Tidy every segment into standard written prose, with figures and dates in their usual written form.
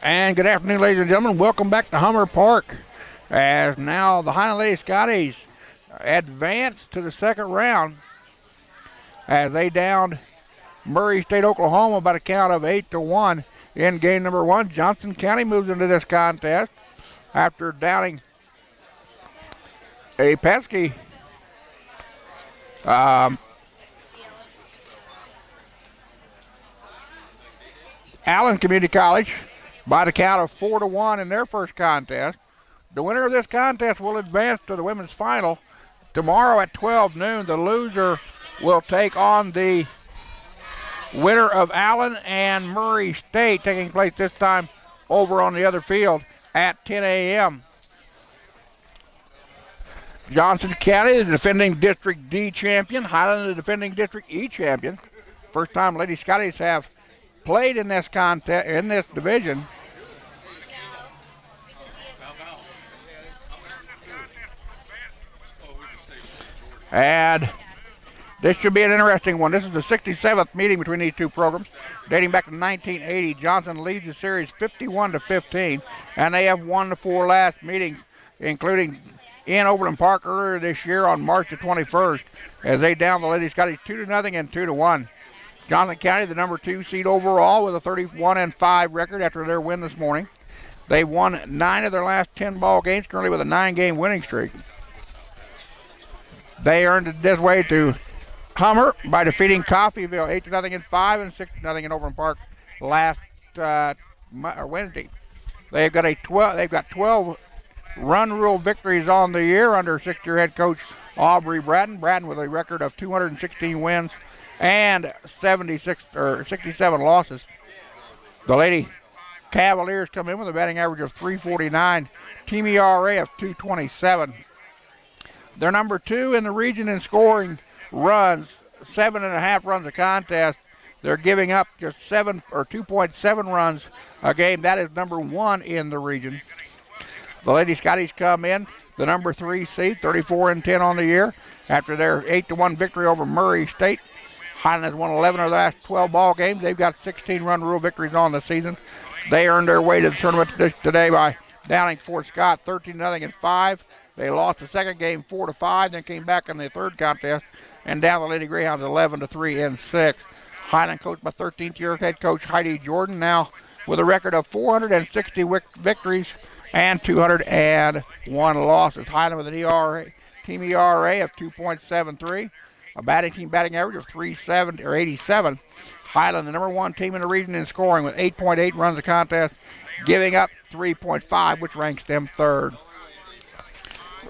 And good afternoon, ladies and gentlemen. Welcome back to Hummer Park. As now the Highland Lady Scotties advance to the second round as they downed Murray State, Oklahoma by a count of 8-1 in game number one. Johnson County moves into this contest after downing a pesky Allen Community College by the count of 4-1 in their first contest. The winner of this contest will advance to the women's final tomorrow at 12 noon. The loser will take on the winner of Allen and Murray State, taking place this time over on the other field at 10 a.m. Johnson County, the defending District D champion. Highland, the defending District E champion. First time Lady Scotties have played in this contest, in this division. And this should be an interesting one. This is the 67th meeting between these two programs, dating back to 1980. Johnson leads the series 51-15, and they have won the four last meetings, including in Overland Park earlier this year on March the 21st, as they downed the Lady Scotties 2-0 and 2-1. Johnson County, the number 2 seed overall, with a 31-5 record after their win this morning. They won 9 of their last 10 ball games, currently with a 9-game winning streak. They earned it this way to Hummer by defeating Coffeyville 8-0 in 5 and 6-0 in Overland Park last Wednesday. They've got 12 run rule victories on the year under sixth-year head coach Aubrey Bratton. Bratton with a record of 216 wins and 67 losses. The Lady Cavaliers come in with a batting average of 349, team ERA of 227. They're number 2 in the region in scoring runs, 7.5 runs a contest. They're giving up just 2.7 runs a game. That is number 1 in the region. The Lady Scotties come in, the number 3 seed, 34-10 on the year, after their 8-1 victory over Murray State. Highland has won 11 of the last 12 ball games. They've got 16 run rule victories on the season. They earned their way to the tournament today by downing Fort Scott 13-0 in 5. They lost the second game 4-5, then came back in the third contest and down the Lady Greyhounds 11-3 in 6. Highland coached by 13th-year head coach Heidi Jordan, now with a record of 460 victories and 201 losses. Highland with an team ERA of 2.73, a team batting average of 87. Highland, the number 1 team in the region in scoring with 8.8 runs a contest, giving up 3.5, which ranks them third.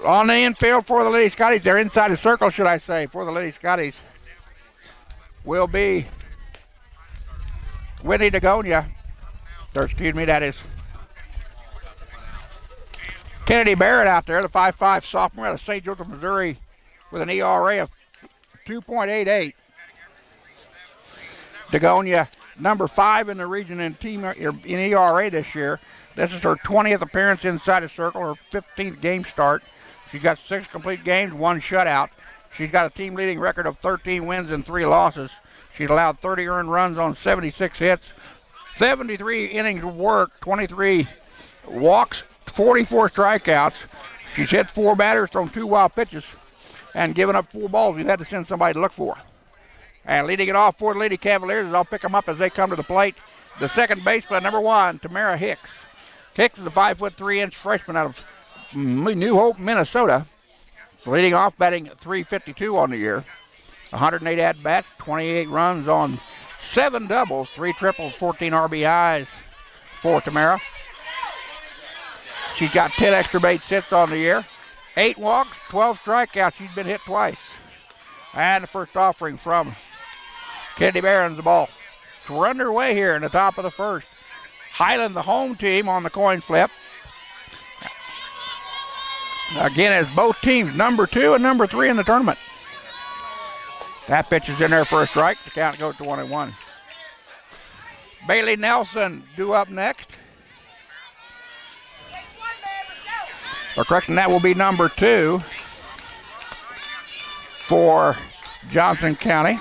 On the infield for the Lady Scotties, they're inside the circle, should I say, for the Lady Scotties, will be Whitney Dagonia. That is Kennedy Barrett out there, the 5'5 sophomore out of St. Joseph, Missouri, with an ERA of 2.88. Dagonia, number 5 in the region in ERA this year. This is her 20th appearance inside the circle, her 15th game start. She's got 6 complete games, 1 shutout. She's got a team-leading record of 13 wins and 3 losses. She's allowed 30 earned runs on 76 hits, 73 innings of work, 23 walks, 44 strikeouts. She's hit 4 batters, thrown 2 wild pitches, and given up 4 balls we've had to send somebody to look for. And leading it off for the Lady Cavaliers, I'll pick them up as they come to the plate, the second baseman, number 1, Tamara Hicks. Hicks is a 5'3" freshman out of New Hope, Minnesota. Leading off, batting .352 on the year. 108 at-bats, 28 runs on 7 doubles, 3 triples, 14 RBIs for Tamara. She's got 10 extra base hits on the year. 8 walks, 12 strikeouts. She's been hit twice. And the first offering from Kennedy Barron's the ball. So we're underway here in the top of the first. Highland, the home team, on the coin flip. Again, as both teams, number 2 and number 3 in the tournament. That pitch is in there for a strike. The count goes to 1-1. Bailey Nelson due up next. Or correction, that will be number 2 for Johnson County.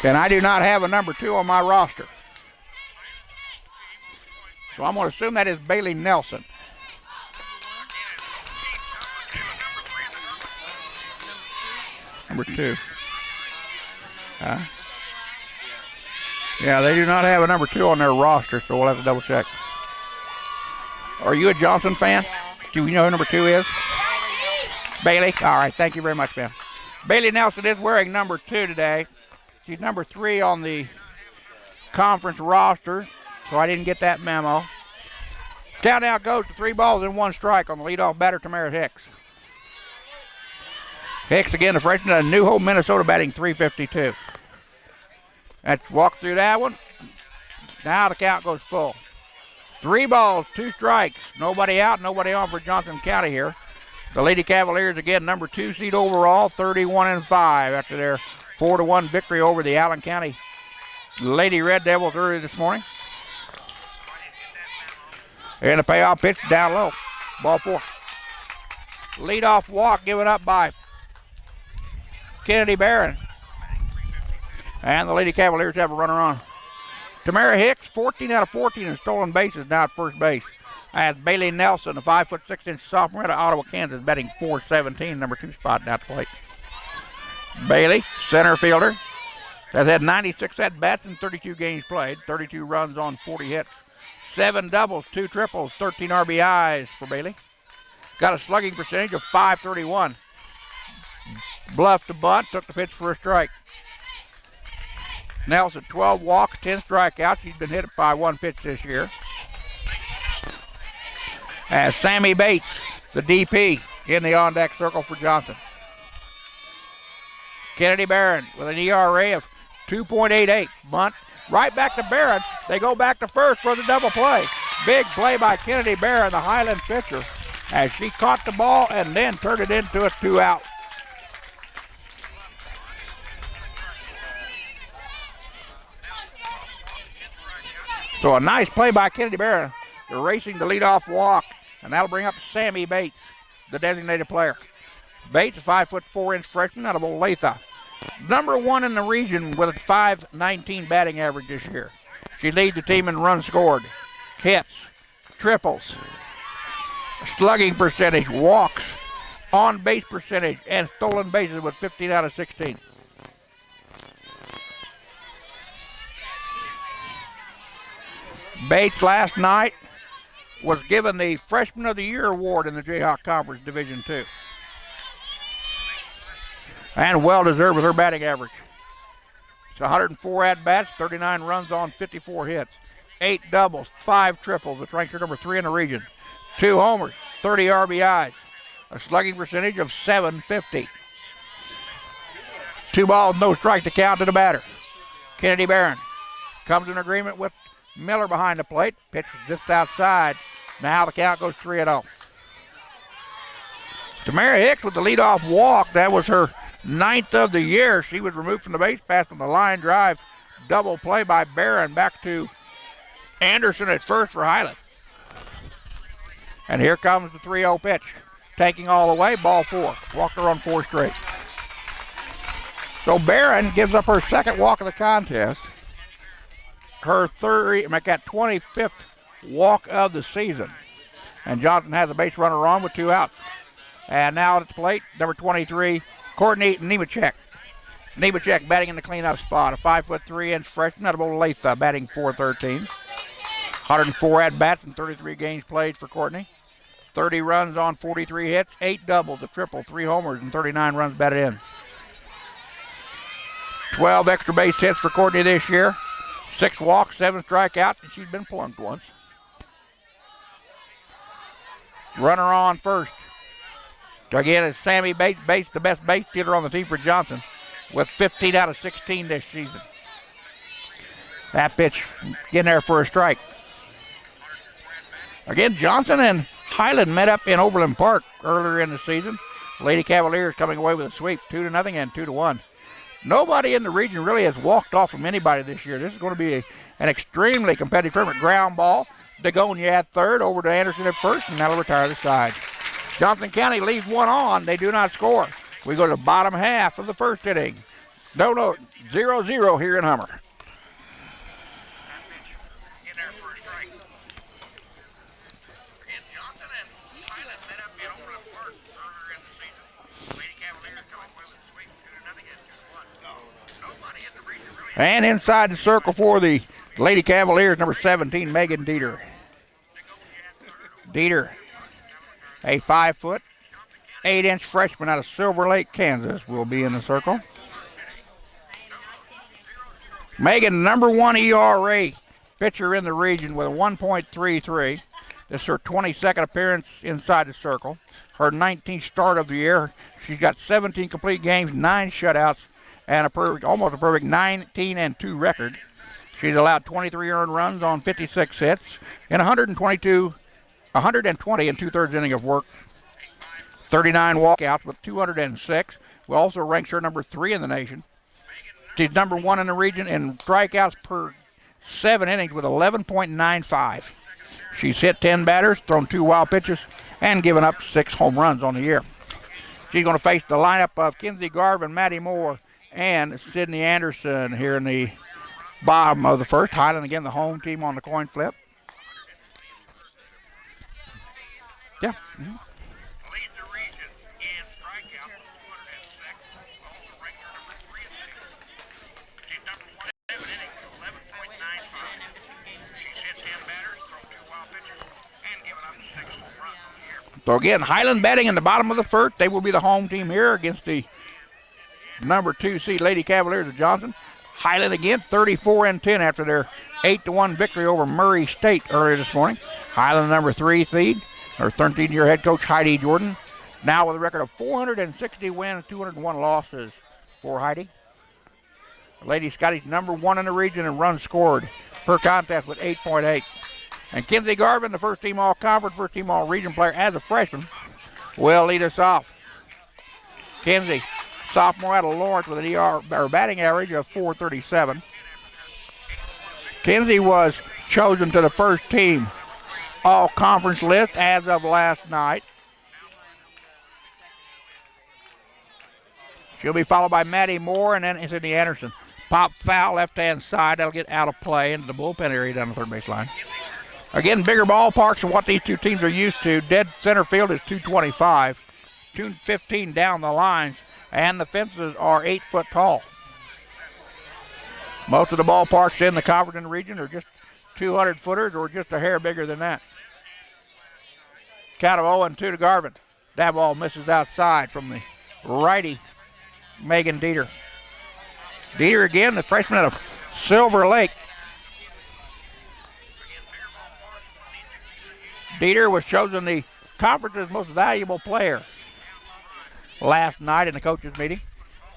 And I do not have a number 2 on my roster. So I'm going to assume that is Bailey Nelson. Number 2. Yeah, they do not have a number 2 on their roster, so we'll have to double check. Are you a Johnson fan? Do you know who number 2 is? Bailey? All right, thank you very much, ma'am. Bailey Nelson is wearing number 2 today. She's number 3 on the conference roster, so I didn't get that memo. Count out goes to 3 balls and 1 strike on the leadoff batter, Tamara Hicks. Hicks, again, the freshman out of New Hope, Minnesota, batting .352. Let's walk through that one. Now the count goes full. 3 balls, 2 strikes. Nobody out, nobody on for Johnson County here. The Lady Cavaliers, again, number 2 seed overall, 31-5 after their 4-1 victory over the Allen County Lady Red Devils earlier this morning. And the payoff pitch down low. Ball 4. Leadoff walk given up by Kennedy Barron. And the Lady Cavaliers have a runner on. Tamara Hicks, 14 out of 14 in stolen bases now at first base. As Bailey Nelson, a 5'6" sophomore out of Ottawa, Kansas, batting .417, number 2 spot down at the plate. Bailey, center fielder, has had 96 at-bats in 32 games played, 32 runs on 40 hits, 7 doubles, 2 triples, 13 RBIs for Bailey. Got a slugging percentage of .531. Bluffed to bunt, took the pitch for a strike. Nelson, 12 walks, 10 strikeouts. She's been hit by 1 pitch this year. As Sammy Bates, the DP, in the on-deck circle for Johnson. Kennedy Barron with an ERA of 2.88. Bunt right back to Barron. They go back to first for the double play. Big play by Kennedy Barron, the Highland pitcher, as she caught the ball and then turned it into a 2-out. So a nice play by Kennedy Barron, erasing the leadoff walk, and that'll bring up Sammy Bates, the designated player. Bates, a 5'4" freshman out of Olathe. Number 1 in the region with a .519 batting average this year. She leads the team in runs scored, hits, triples, slugging percentage, walks, on-base percentage, and stolen bases with 15 out of 16. Bates last night was given the Freshman of the Year award in the Jayhawk Conference Division II. And well-deserved with her batting average. It's 104 at-bats, 39 runs on 54 hits, 8 doubles, 5 triples. It's ranked her number 3 in the region. 2 homers, 30 RBIs, a slugging percentage of .750. 2 balls, no strike to count to the batter. Kennedy Barron comes in agreement with Miller behind the plate. Pitch was just outside. Now the count goes 3-0. Tamara Hicks with the leadoff walk. That was her 9th of the year. She was removed from the base pass on the line drive. Double play by Barron back to Anderson at first for Highland. And here comes the 3-0 pitch. Taking all the way, ball 4. Walked her on 4 straight. So Barron gives up her 2nd walk of the contest. Her 25th walk of the season. And Johnson has a base runner on with 2 outs. And now at the plate, number 23, Courtney Nemechek. Nemechek batting in the cleanup spot. A 5'3" freshman out of Olathe, batting .413. 104 at-bats and 33 games played for Courtney. 30 runs on 43 hits, 8 doubles, a triple, 3 homers, and 39 runs batted in. 12 extra base hits for Courtney this year. 6 walks, 7 strikeouts, and she's been plunked once. Runner on first. Again, it's Sammy Bates, the best base hitter on the team for Johnson, with 15 out of 16 this season. That pitch getting there for a strike. Again, Johnson and Highland met up in Overland Park earlier in the season. Lady Cavaliers coming away with a sweep, 2-0 and 2-1. Nobody in the region really has walked off from anybody this year. This is going to be an extremely competitive tournament. Ground ball, Dagonia at third, over to Anderson at first, and that'll retire the side. Johnson County leaves 1 on. They do not score. We go to the bottom half of the first inning. No, 0-0 here in Hummer. And inside the circle for the Lady Cavaliers, number 17, Megan Dieter. Dieter, a 5', 8-inch freshman out of Silver Lake, Kansas, will be in the circle. Megan, number 1 ERA pitcher in the region with a 1.33. This is her 22nd appearance inside the circle. Her 19th start of the year. She's got 17 complete games, 9 shutouts, and almost a perfect 19-2 record. She's allowed 23 earned runs on 56 hits in 120 and 2/3 inning of work. 39 walkouts with 206. We also ranks her number 3 in the nation. She's number 1 in the region in strikeouts per 7 innings with 11.95. She's hit 10 batters, thrown 2 wild pitches, and given up 6 home runs on the year. She's going to face the lineup of Kinsey Garvin, Maddie Moore, and Sydney Anderson here in the bottom of the first. Highland again, the home team on the coin flip. Yeah. Mm-hmm. Lead the region in strikeouts with 206. Also ranked her number 3 in the nation. She's number 1 in 7 innings with 11.95. She's hit 10 batters, thrown 2 wild pitches, and given up 6 home runs on the year. So again, Highland batting in the bottom of the first. They will be the home team here against the number 2 seed Lady Cavaliers of Johnson. Highland again, 34-10 after their 8-1 victory over Murray State earlier this morning. Highland number 3 seed, her 13-year head coach Heidi Jordan, now with a record of 460 wins, 201 losses for Heidi. Lady Scotty's number 1 in the region in runs scored per contest with 8.8. And Kinsey Garvin, the first team all-conference, first team all-region player as a freshman, will lead us off. Kinsey, sophomore out of Lawrence with an batting average of .437. Kinsey was chosen to the first team all-conference list as of last night. She'll be followed by Maddie Moore and then Sydney Anderson. Pop foul left-hand side. That'll get out of play into the bullpen area down the third base line. Again, bigger ballparks than what these two teams are used to. Dead center field is 225. 215 down the lines. And the fences are 8 foot tall. Most of the ballparks in the conference and region are just 200 footers or just a hair bigger than that. Count of 0-2 to Garvin. That ball misses outside from the righty Megan Dieter. Dieter again, the freshman out of Silver Lake. Dieter was chosen the conference's most valuable player last night in the coaches meeting.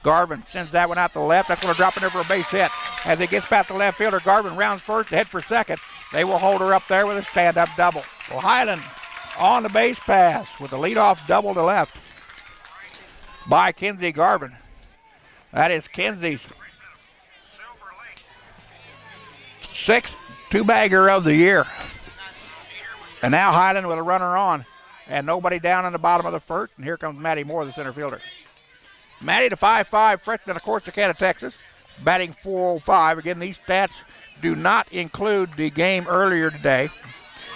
Garvin sends that one out to the left. That's going to drop in there for a base hit. As it gets past the left fielder, Garvin rounds first to head for second. They will hold her up there with a stand-up double. Well, Highland on the base pass with a leadoff double to left by Kinsey Garvin. That is Kinsey's 6th two-bagger of the year. And now Highland with a runner on and nobody down in the bottom of the first. And here comes Maddie Moore, the center fielder. Maddie, the 5'5", freshman of Corsicana, Texas, batting .405. Again, these stats do not include the game earlier today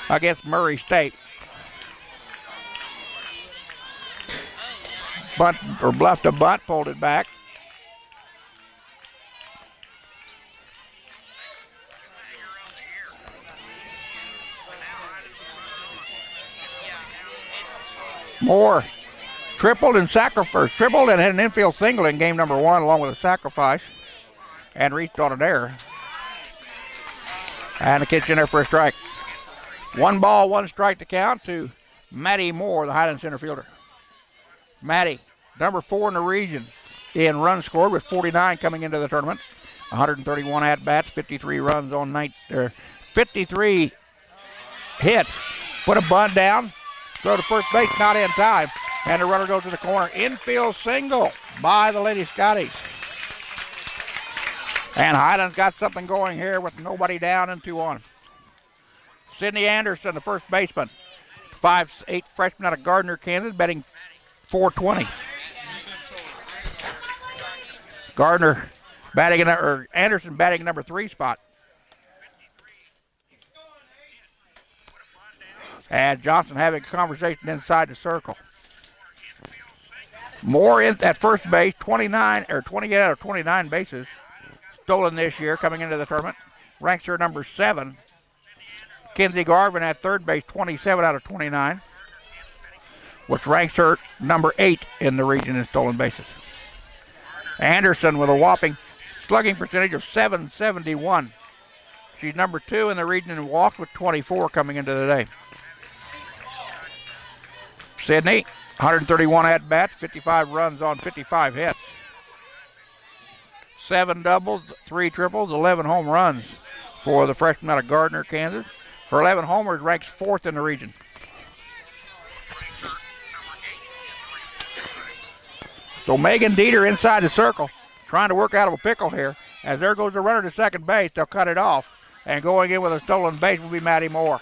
against Murray State. Bunt, or bluffed a bunt, pulled it back. Moore tripled and had an infield single in game number 1 along with a sacrifice and reached on an error. And the kid's in there for a strike. 1 ball, 1 strike to count to Maddie Moore, the Highland center fielder. Maddie, number 4 in the region in runs scored with 49 coming into the tournament. 131 at-bats, 53 runs on 53 hits. Put a bunt down. Throw to first base, not in time. And the runner goes to the corner. Infield single by the Lady Scotties. And Highland's got something going here with nobody down and 2 on. Sydney Anderson, the first baseman. 5'8" freshman out of Gardner, Kansas, batting .420. Anderson batting number 3 spot. And Johnson having a conversation inside the circle. Moore in at first base, 28 out of 29 bases, stolen this year coming into the tournament. Ranks her number 7. Kinsey Garvin at third base, 27 out of 29, which ranks her number 8 in the region in stolen bases. Anderson with a whopping slugging percentage of .771. She's number 2 in the region in walks with 24 coming into the day. Sydney, 131 at-bats, 55 runs on 55 hits. 7 doubles, 3 triples, 11 home runs for the freshman out of Gardner, Kansas. Her 11 homers ranks 4th in the region. So Megan Dieter inside the circle, trying to work out of a pickle here. As there goes the runner to second base, they'll cut it off. And going in with a stolen base will be Maddie Moore.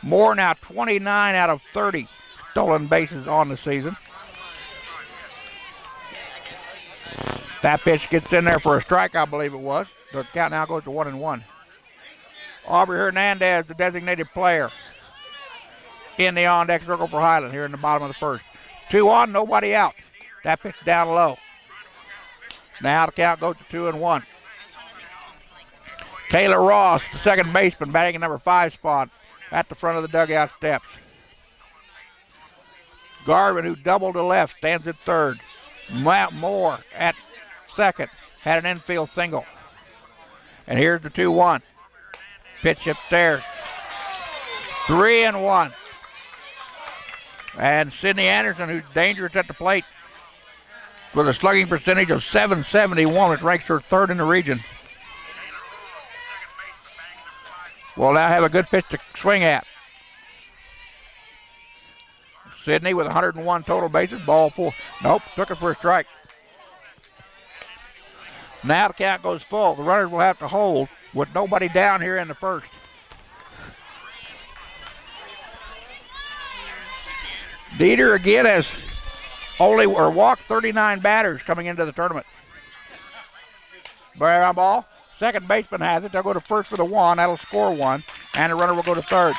Moore now 29 out of 30 stolen bases on the season. That pitch gets in there for a strike, I believe it was. The count now goes to 1-1. Aubrey Hernandez, the designated player, in the on-deck circle for Highland here in the bottom of the first. 2 on, nobody out. That pitch down low. Now the count goes to 2-1. Kayla Ross, the second baseman, batting in number 5 spot at the front of the dugout steps. Garvin, who doubled to left, stands at third. Matt Moore at second, had an infield single. And here's the 2-1. Pitch upstairs. 3-1. And Sydney Anderson, who's dangerous at the plate, with a slugging percentage of .771, which ranks her 3rd in the region. Will now have a good pitch to swing at. Sydney with 101 total bases, ball 4. Nope, took it for a strike. Now the count goes full. The runners will have to hold with nobody down here in the first. Dieter again has walked 39 batters coming into the tournament. Ground ball. Second baseman has it. They'll go to first for the 1. That'll score 1. And the runner will go to third.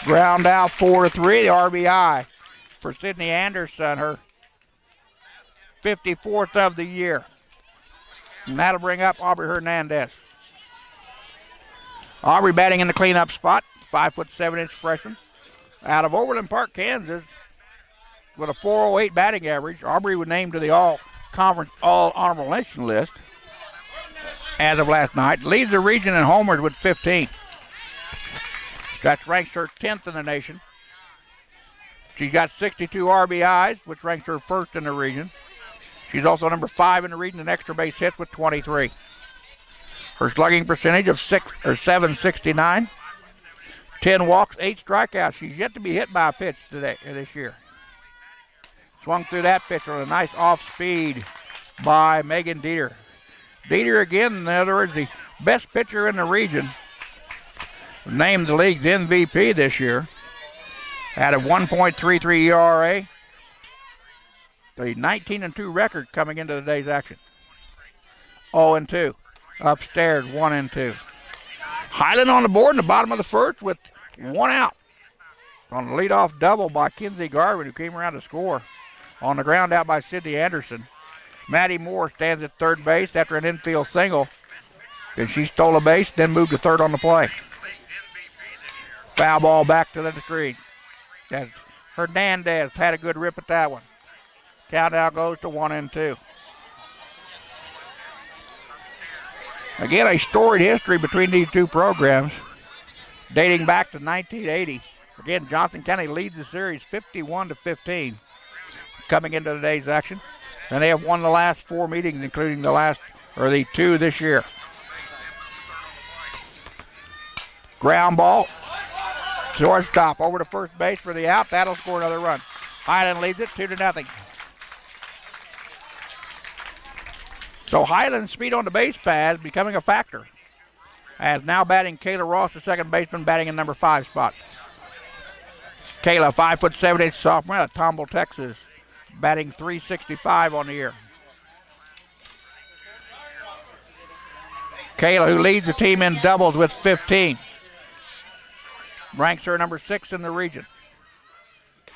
Ground out 4-3. The RBI for Sydney Anderson, her 54th of the year. And that'll bring up Aubrey Hernandez. Aubrey batting in the cleanup spot. 5'7" freshman. Out of Overland Park, Kansas, with a .408 batting average. Aubrey was named to the All-Conference All-Honorable Mention list as of last night. Leads the region in homers with 15. That ranks her 10th in the nation. She's got 62 RBIs, which ranks her 1st in the region. She's also number 5 in the region in extra base hits with 23. Her slugging percentage of .769. 10 walks, 8 strikeouts. She's yet to be hit by a pitch this year. Swung through that pitch with a nice off speed by Megan Dieter. Dieter again, in other words, the best pitcher in the region. Named the league's MVP this year. Had a 1.33 ERA. The 19-2 record coming into the day's action. 0-2. Upstairs, 1-2. Highland on the board in the bottom of the first with 1 out. On the leadoff double by Kinsey Garvin, who came around to score. On the ground out by Sydney Anderson. Maddie Moore stands at third base after an infield single. Then she stole a base, then moved to third on the play. Foul ball back to the screen. Hernandez had a good rip at that one. Count now goes to 1-2. Again, a storied history between these two programs dating back to 1980. Again, Johnson County leads the series 51-15 coming into today's action. And they have won the last 4 meetings, including the 2 this year. Ground ball. Shortstop over to first base for the out. That'll score another run. Highland leads it 2-0. So Highland's speed on the base pad is becoming a factor. As now batting Kayla Ross, the second baseman, batting in number 5 spot. Kayla, 5'7" sophomore out of Tomball, Texas, batting .365 on the year. Kayla, who leads the team in doubles with 15. Ranks her number 6 in the region.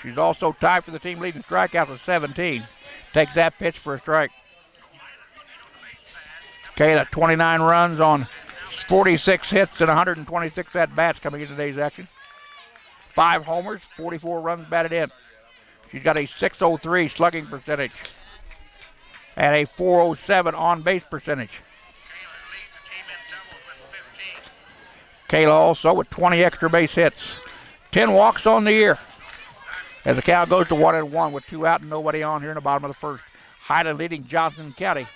She's also tied for the team leading strikeouts with 17. Takes that pitch for a strike. Kayla, 29 runs on 46 hits and 126 at-bats coming into today's action. 5 homers, 44 runs batted in. She's got a .603 slugging percentage and a .407 on-base percentage. Kayla also with 20 extra base hits. 10 walks on the year. As the count goes to 1-1 with 2 out and nobody on here in the bottom of the first. Highland leading Johnson County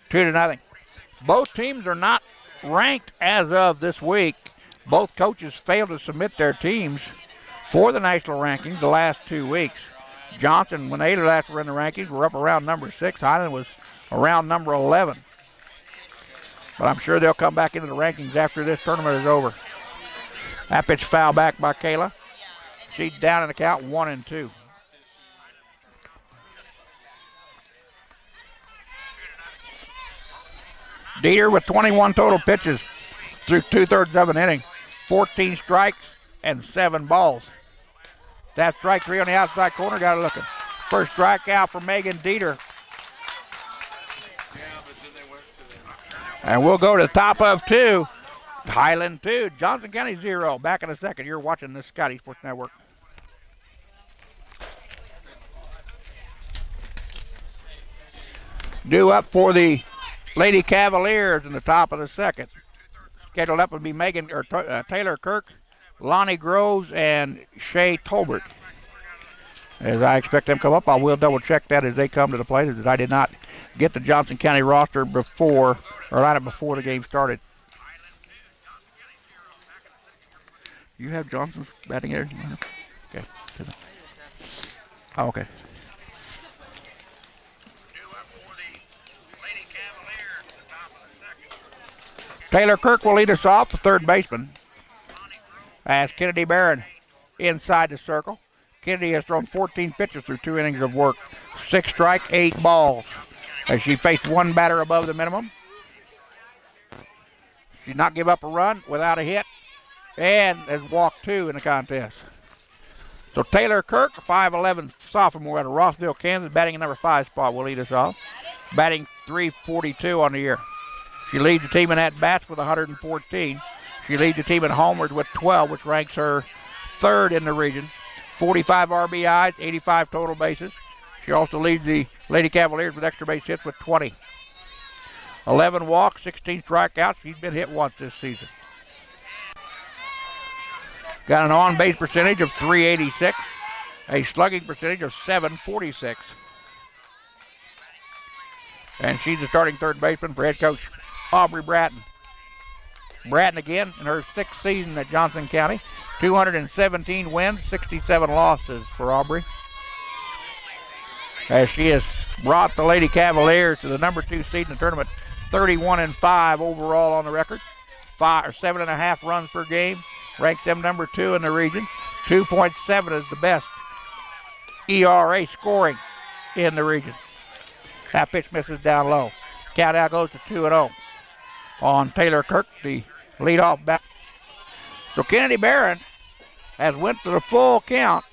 2-0. Both teams are not ranked as of this week. Both coaches failed to submit their teams for the national rankings the last 2 weeks. Johnson, when they last were in the rankings, were up around number 6. Highland was around number 11. But I'm sure they'll come back into the rankings after this tournament is over. That pitch foul back by Kayla. She's down in the count 1-2. Dieter with 21 total pitches through 2/3 of an inning. 14 strikes and 7 balls. That strike 3 on the outside corner, got it looking. First strikeout for Megan Dieter. And we'll go to the top of 2. Highland 2, Johnson County 0. Back in a second. You're watching the Scotty Sports Network. Due up for the Lady Cavaliers in the top of the second. Scheduled up would be Taylor Kirk, Lonnie Groves, and Shay Tolbert. As I expect them to come up, I will double check that as they come to the plate, as I did not get the Johnson County roster before, or lineup before the game started. You have Johnson's batting average? Okay. Oh, okay. Taylor Kirk will lead us off, the third baseman, as Kennedy Barron inside the circle. Kennedy has thrown 14 pitches through 2 innings of work. 6 strikes, 8 balls. As she faced 1 batter above the minimum. She did not give up a run without a hit, and has walked 2 in the contest. So Taylor Kirk, 5'11" sophomore out of Rossville, Kansas, batting in number 5 spot, will lead us off. Batting .342 on the year. She leads the team in at-bats with 114. She leads the team in homers with 12, which ranks her 3rd in the region. 45 RBIs, 85 total bases. She also leads the Lady Cavaliers with extra base hits with 20. 11 walks, 16 strikeouts. She's been hit once this season. Got an on-base percentage of .386, a slugging percentage of .746. And she's the starting third baseman for head coach Aubrey Bratton. Bratton again in her 6th season at Johnson County. 217 wins, 67 losses for Aubrey. As she has brought the Lady Cavaliers to the number 2 seed in the tournament, 31-5 overall on the record. 7.5 runs per game, ranks them number 2 in the region. 2.7 is the best ERA scoring in the region. That pitch misses down low. Count out goes to 2-0 on Taylor Kirk, the leadoff bat. So Kennedy Barron has went to the full count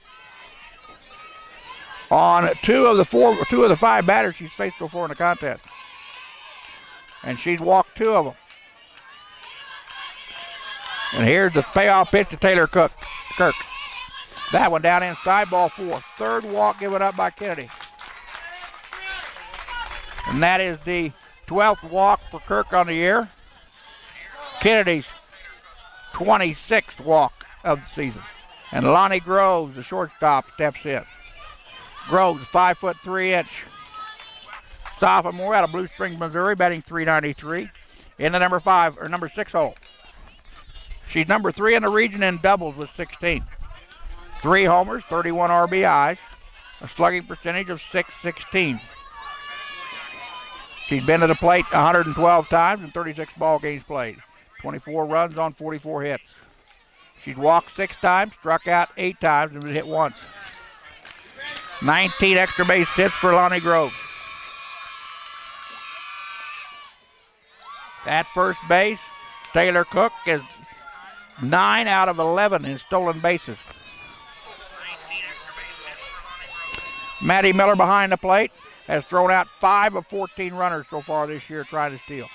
on two of the 5 batters she's faced before in the contest. And she's walked 2 of them. And here's the payoff pitch to Taylor Kirk. That one down inside, ball 4. 3rd walk given up by Kennedy. And that is the 12th walk for Kirk on the year. Kennedy's 26th walk of the season. And Lonnie Groves, the shortstop, steps in. Groves, 5'3" sophomore out of Blue Springs, Missouri, batting .393 in the number 6 hole. She's number 3 in the region in doubles with 16. 3 homers, 31 RBIs, a slugging percentage of .616. She's been to the plate 112 times in 36 ball games played. 24 runs on 44 hits. She's walked 6 times, struck out 8 times, and been hit once. 19 extra base hits for Lonnie Grove. At first base, Taylor Cook is 9 out of 11 in stolen bases. Maddie Miller behind the plate. has thrown out 5 of 14 runners so far this year trying to steal.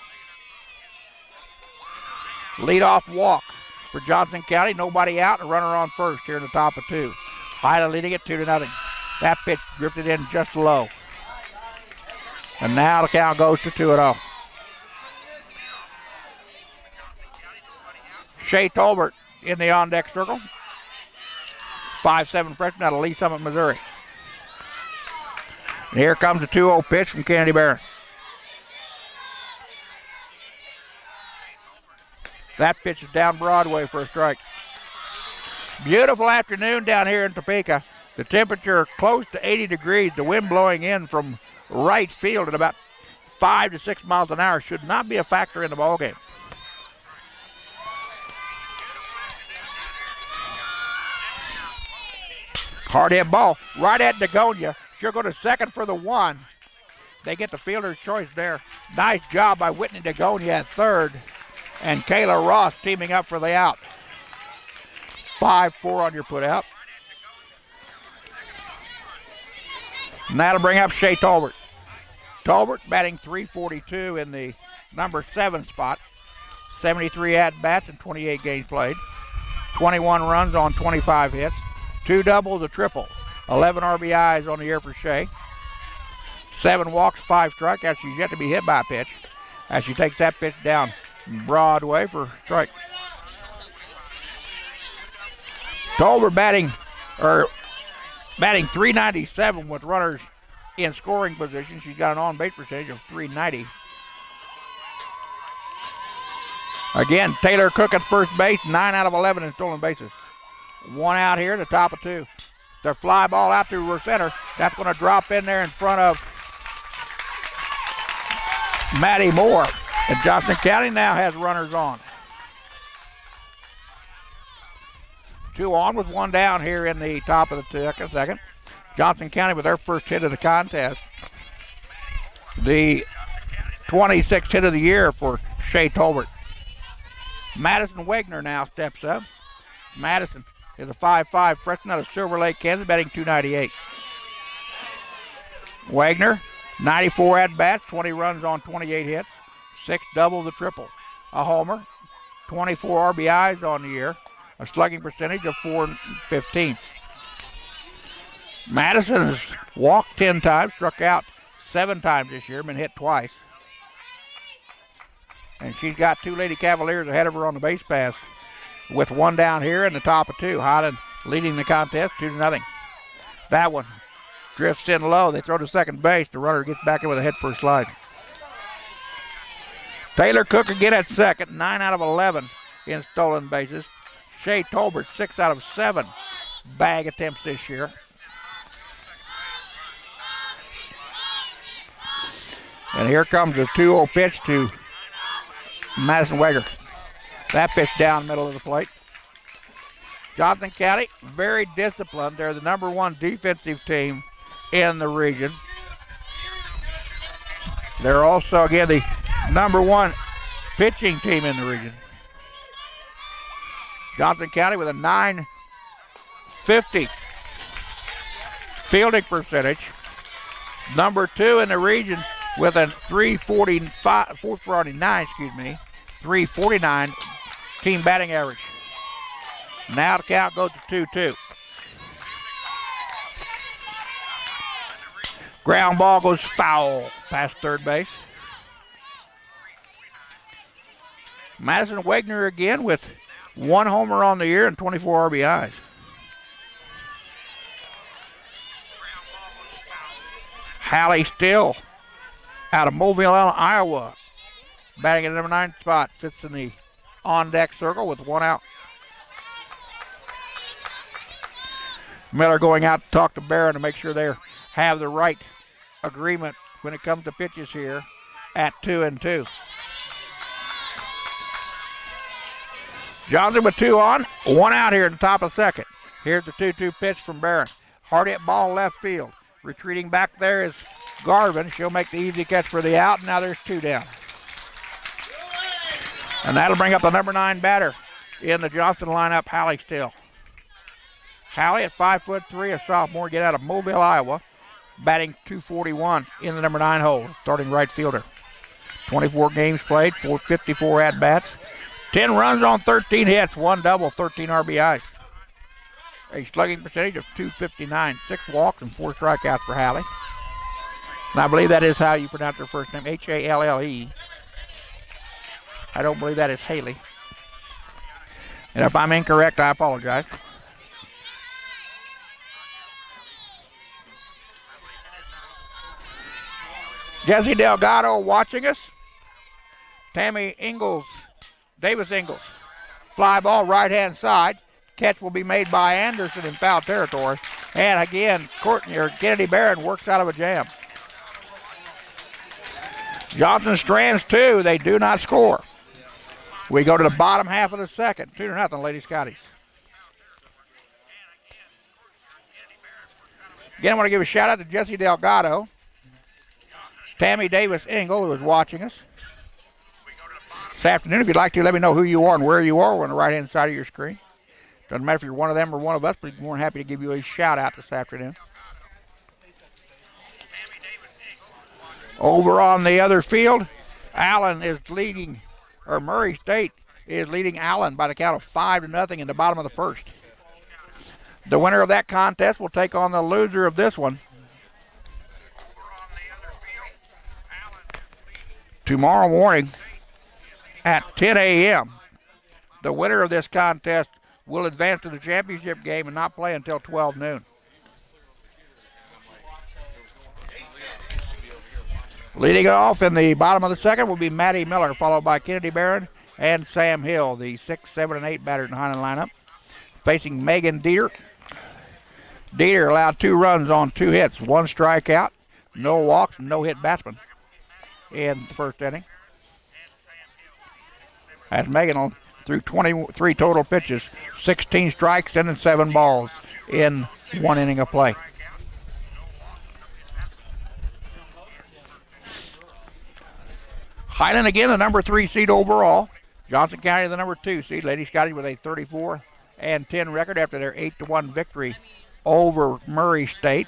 Leadoff walk for Johnson County. Nobody out. A runner on first here in the top of 2. Highland leading it 2-0. That pitch drifted in just low. And now the count goes to 2-0. Shea Tolbert in the on-deck circle. 5'7" freshman out of Lee Summit, Missouri. And here comes the 2-0 pitch from Kennedy Barron. That pitch is down Broadway for a strike. Beautiful afternoon down here in Topeka. The temperature close to 80 degrees. The wind blowing in from right field at about 5 to 6 miles an hour should not be a factor in the ballgame. Hard hit ball right at Dagonia. She'll go to second for the 1. They get the fielder's choice there. Nice job by Whitney Dagonia at third. And Kayla Ross teaming up for the out. 5-4 on your put out. And that'll bring up Shea Tolbert. Tolbert batting .342 in the number 7 spot. 73 at-bats and 28 games played. 21 runs on 25 hits. 2 doubles, a triple. 11 RBIs on the year for Shea. 7 walks, 5 strikeouts. She's yet to be hit by a pitch as she takes that pitch down Broadway for strike. Tolbert batting .397 with runners in scoring position. She's got an on-base percentage of .390. Again, Taylor Cook at first base, 9 out of 11 in stolen bases. 1 out here, the top of 2. The fly ball out to center. That's going to drop in there in front of Maddie Moore. And Johnson County now has runners on. 2 on with 1 down here in the top of the second. Johnson County with their first hit of the contest. The 26th hit of the year for Shea Tolbert. Madison Wagner now steps up. Madison is a 5'5" freshman out of Silver Lake, Kansas, batting .298. Wagner, 94 at-bats, 20 runs on 28 hits, 6 doubles, a triple, a homer, 24 RBIs on the year, a slugging percentage of .415. Madison has walked 10 times, struck out 7 times this year, been hit twice. And she's got 2 Lady Cavaliers ahead of her on the base pass with 1 down here in the top of 2. Highland leading the contest 2-0. That one drifts in low. They throw to second base. The runner gets back in with a hit for a slide. Taylor Cook again at second, 9 out of 11 in stolen bases. Shea Tolbert, 6 out of 7 bag attempts this year. And here comes the 2-0 pitch to Madison Wagner. That pitch down middle of the plate. Johnson County, very disciplined. They're the number 1 defensive team in the region. They're also, again, the number 1 pitching team in the region. Johnson County with a .950 fielding percentage. Number 2 in the region with a .349 team batting average. Now the count goes to 2-2. Ground ball goes foul past third base. Madison Wagner again with 1 homer on the year and 24 RBIs. Hallie Still out of Mobile, Iowa, batting at the number 9 spot, sits in the on-deck circle with 1 out. Miller going out to talk to Barron to make sure they have the right agreement when it comes to pitches here at 2-2. Johnson with 2 on, 1 out here in the top of second. Here's the 2-2 pitch from Barron. Hard hit ball left field. Retreating back there is Garvin. She'll make the easy catch for the out. Now there's 2 down. And that'll bring up the number 9 batter in the Johnson lineup, Hallie Still. Hallie at 5'3", a sophomore, get out of Mobile, Iowa. batting .241 in the number 9 hole, starting right fielder. 24 games played, 454 at-bats, 10 runs on 13 hits, 1 double, 13 RBIs. A slugging percentage of .259, 6 walks and 4 strikeouts for Hallie. And I believe that is how you pronounce her first name, Halle. I don't believe that is Haley. And if I'm incorrect, I apologize. Jesse Delgado watching us. Tammy Davis Ingalls. Fly ball right-hand side. Catch will be made by Anderson in foul territory. And again, Kennedy Barron works out of a jam. Johnson strands 2. They do not score. We go to the bottom half of the second. 2-0, Lady Scotties. Again, I want to give a shout out to Jesse Delgado. Tammy Davis Ingle, who is watching us this afternoon. If you'd like to, let me know who you are and where you are on the right-hand side of your screen. Doesn't matter if you're one of them or one of us, but we're more than happy to give you a shout-out this afternoon. Over on the other field, Allen is leading, or Murray State is leading Allen by the count of 5-0 in the bottom of the first. The winner of that contest will take on the loser of this one. Tomorrow morning at 10 a.m., the winner of this contest will advance to the championship game and not play until 12 noon. Leading it off in the bottom of the second will be Maddie Miller, followed by Kennedy Barron and Sam Hill, the 6, 7, and 8 batters in the Highland lineup. Facing Megan Dieter. Dieter allowed 2 runs on 2 hits, 1 strikeout, no walks, no hit batsman in the first inning. As Megan threw 23 total pitches, 16 strikes and 7 balls in 1 inning of play. Highland again, the number 3 seed overall. Johnson County, the number 2 seed. Lady Scotty with a 34-10 record after their 8-1 victory over Murray State.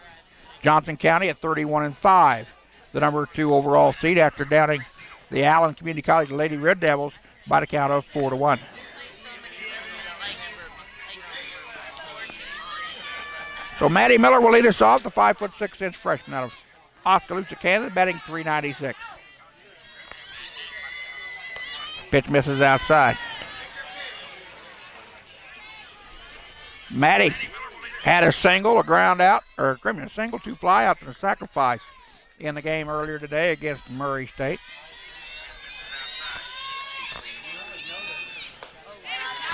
Johnson County at 31-5, the number 2 overall seed after downing the Allen Community College Lady Red Devils by the count of 4-1. So Maddie Miller will lead us off, the 5'6" freshman out of Oskaloosa, Kansas, batting .396. Pitch misses outside. Maddie had a single, a ground out, or a single, 2 flyouts, and a sacrifice in the game earlier today against Murray State.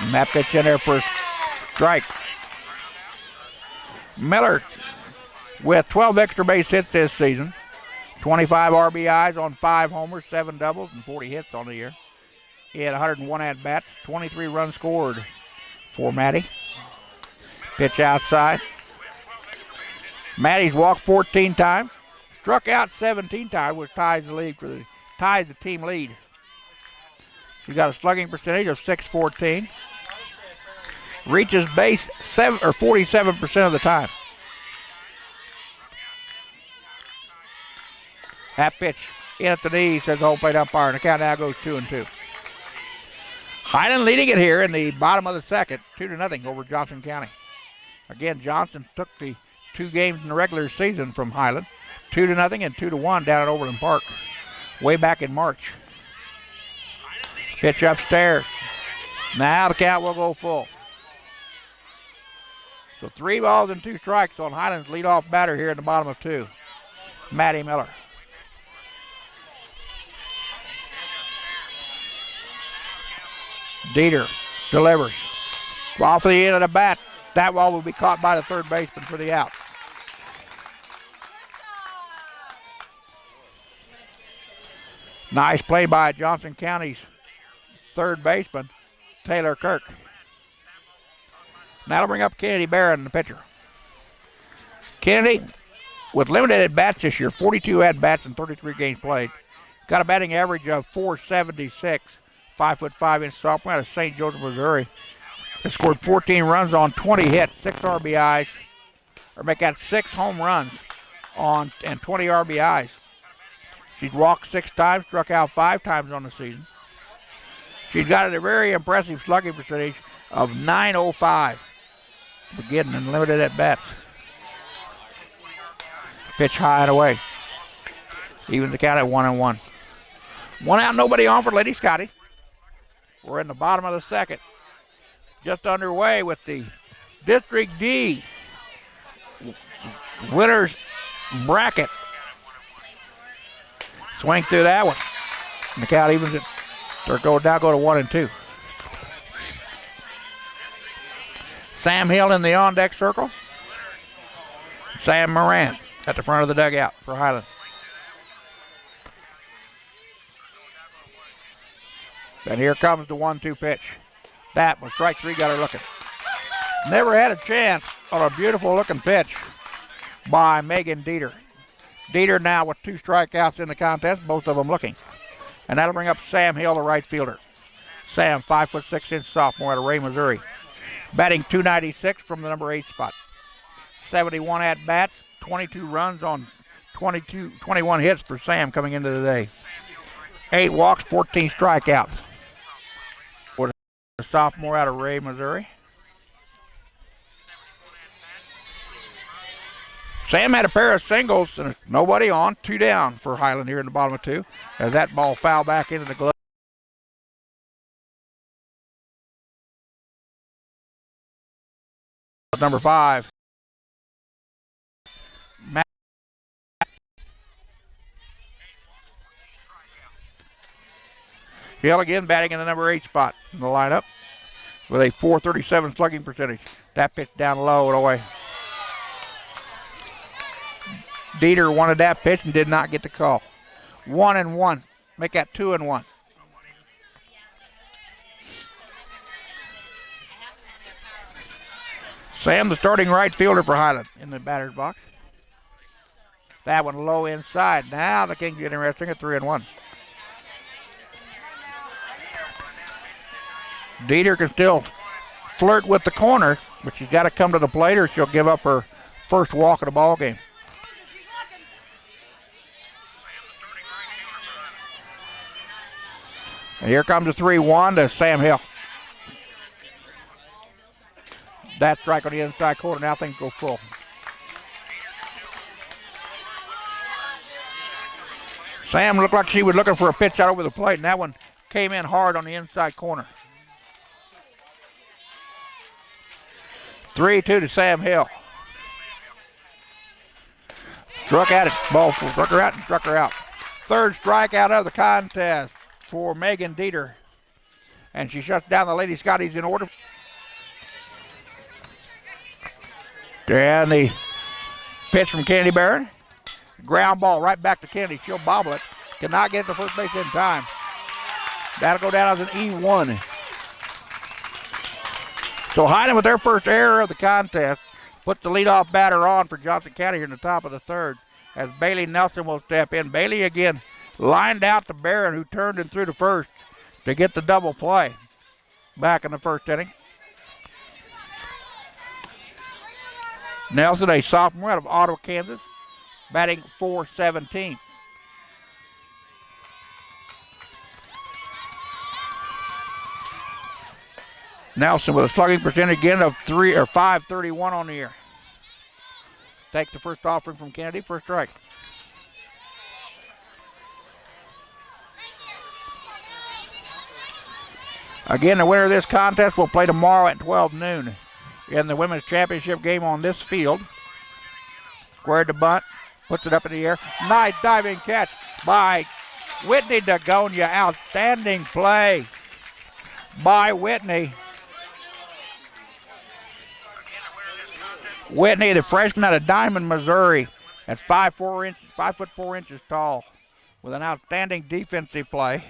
And that pitch in there for a strike. Miller with 12 extra base hits this season, 25 RBIs on 5 homers, 7 doubles, and 40 hits on the year. He had 101 at-bats, 23 runs scored for Maddie. Pitch outside. Maddie's walked 14 times, struck out 17 times, which ties the team lead. She's got a slugging percentage of .614. Reaches base 47% of the time. That pitch in at the knee, says the home plate umpire, and the count now goes 2-2. Highland leading it here in the bottom of the second, 2-0 over Johnson County. Again, Johnson took the 2 games in the regular season from Highland, 2-0 and 2-1 down at Overland Park, way back in March. Pitch upstairs. Now the count will go full. So 3 balls and 2 strikes on Highland's leadoff batter here in the bottom of 2, Maddie Miller. Dieter delivers. Off the end of the bat. That ball will be caught by the third baseman for the out. Nice play by Johnson County's third baseman, Taylor Kirk. Now to bring up Kennedy Barron, the pitcher. Kennedy, with limited at-bats this year, 42 at-bats and 33 games played, got a batting average of .476. 5'5" sophomore out of St. Joseph, Missouri. Has scored 14 runs on 20 hits, 6 RBIs, or make that 6 home runs and 20 RBIs. She's walked 6 times, struck out 5 times on the season. She's got a very impressive slugging percentage of .905. Beginning and limited at bats. Pitch high and away. Even the count at 1-1. 1 out, nobody on for Lady Scotty. We're in the bottom of the second. Just underway with the District D winners bracket. Swing through that one. And the count evens it. Now go to 1-2. Sam Hill in the on-deck circle. Sam Moran at the front of the dugout for Highland. And here comes the 1-2 pitch. That was strike 3, got her looking. Never had a chance on a beautiful looking pitch by Megan Dieter. Dieter now with 2 strikeouts in the contest, both of them looking. And that'll bring up Sam Hill, the right fielder. Sam, 5'6" sophomore out of Ray, Missouri. Batting .296 from the number 8 spot. 71 at bats, 22 runs on 21 hits for Sam coming into the day. 8 walks, 14 strikeouts. For the sophomore out of Ray, Missouri. Sam had a pair of singles and nobody on. 2 down for Highland here in the bottom of 2 as that ball fouled back into the glove. Number 5. Matt. Hill again batting in the number 8 spot in the lineup with a .437 slugging percentage. That pitch down low and away. Dieter wanted that pitch and did not get the call. 1-1. Make that 2-1. Sam, the starting right fielder for Highland in the batter's box. That one low inside. Now the Kings get interesting at 3-1. Dieter can still flirt with the corner, but she's got to come to the plate or she'll give up her first walk of the ball game. And here comes the 3-1 to Sam Hill. That strike on the inside corner. Now things go full. Sam looked like she was looking for a pitch out over the plate, and that one came in hard on the inside corner. 3-2 to Sam Hill. Struck at it. Ball struck her out and struck her out. Third strikeout of the contest for Megan Dieter. And she shuts down the Lady Scotties in order. And the pitch from Kennedy Barron. Ground ball right back to Kennedy. She'll bobble it. Cannot get it to first base in time. That'll go down as an E1. So Highland with their first error of the contest puts the leadoff batter on for Johnson County here in the top of the third as Bailey Nelson will step in. Bailey again lined out to Barron, who turned and threw to first to get the double play back in the first inning. Nelson, a sophomore out of Ottawa, Kansas, batting .417. Nelson with a slugging percentage again of 531 on the year. Take the first offering from Kennedy for a strike. Again, the winner of this contest will play tomorrow at 12 noon in the women's championship game on this field. Squared the bunt, puts it up in the air. Nice diving catch by Whitney Dagonia. Outstanding play by Whitney. Whitney, the freshman out of Diamond, Missouri, at 5'4" tall, with an outstanding defensive play.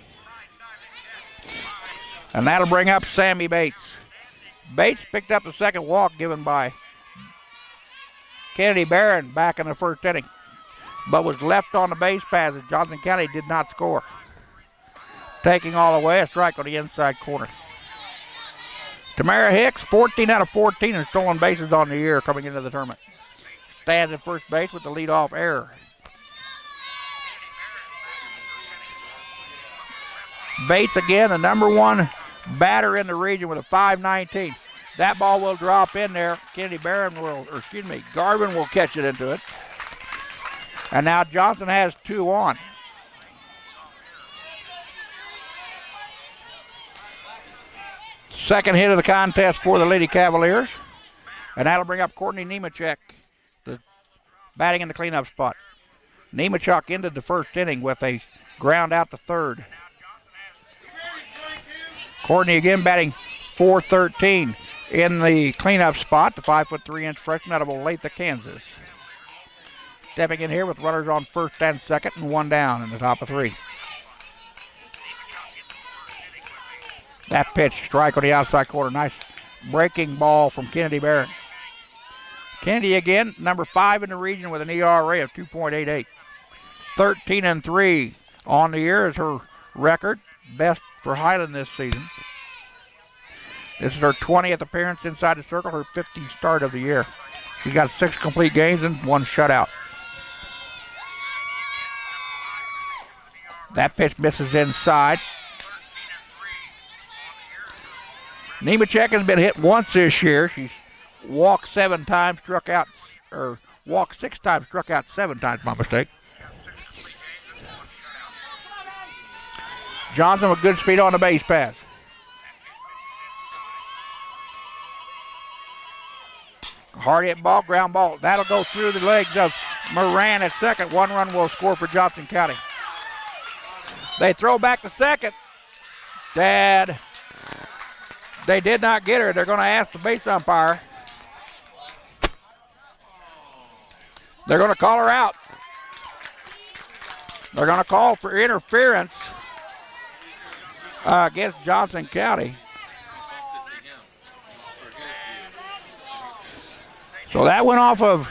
And that'll bring up Sammy Bates. Bates picked up the second walk given by Kennedy Barron back in the first inning, but was left on the base paths as Johnson County did not score. Taking all away, a strike on the inside corner. Tamara Hicks, 14 out of 14 in stolen bases on the year coming into the tournament. stands at first base with the leadoff error. Bates again, the number one batter in the region with a .519. That ball will drop in there. Garvin will catch it into it. And now Johnson has 2 on. Second hit of the contest for the Lady Cavaliers. And that'll bring up Courtney Nemechek, the batting in the cleanup spot. Nemechek ended the first inning with a ground out to third. Courtney again batting .413 in the cleanup spot, the 5'3" freshman out of Olathe, Kansas. Stepping in here with runners on first and second and 1 down in the top of 3. That pitch, strike on the outside corner. Nice breaking ball from Kennedy Barron. Kennedy again, number 5 in the region with an ERA of 2.88. 13-3 on the year is her record. Best for Highland this season. This is her 20th appearance inside the circle, her 50th start of the year. She's got 6 complete games and 1 shutout. That pitch misses inside. Nemechek has been hit once this year. She's walked 7 times, walked 6 times, struck out 7 times, my mistake. Johnson with good speed on the base pass. Hard hit ball, ground ball. That'll go through the legs of Moran at second. 1 run will score for Johnson County. They throw back to second. They did not get her. They're going to ask the base umpire. They're going to call her out. They're going to call for interference against Johnson County. So that went off of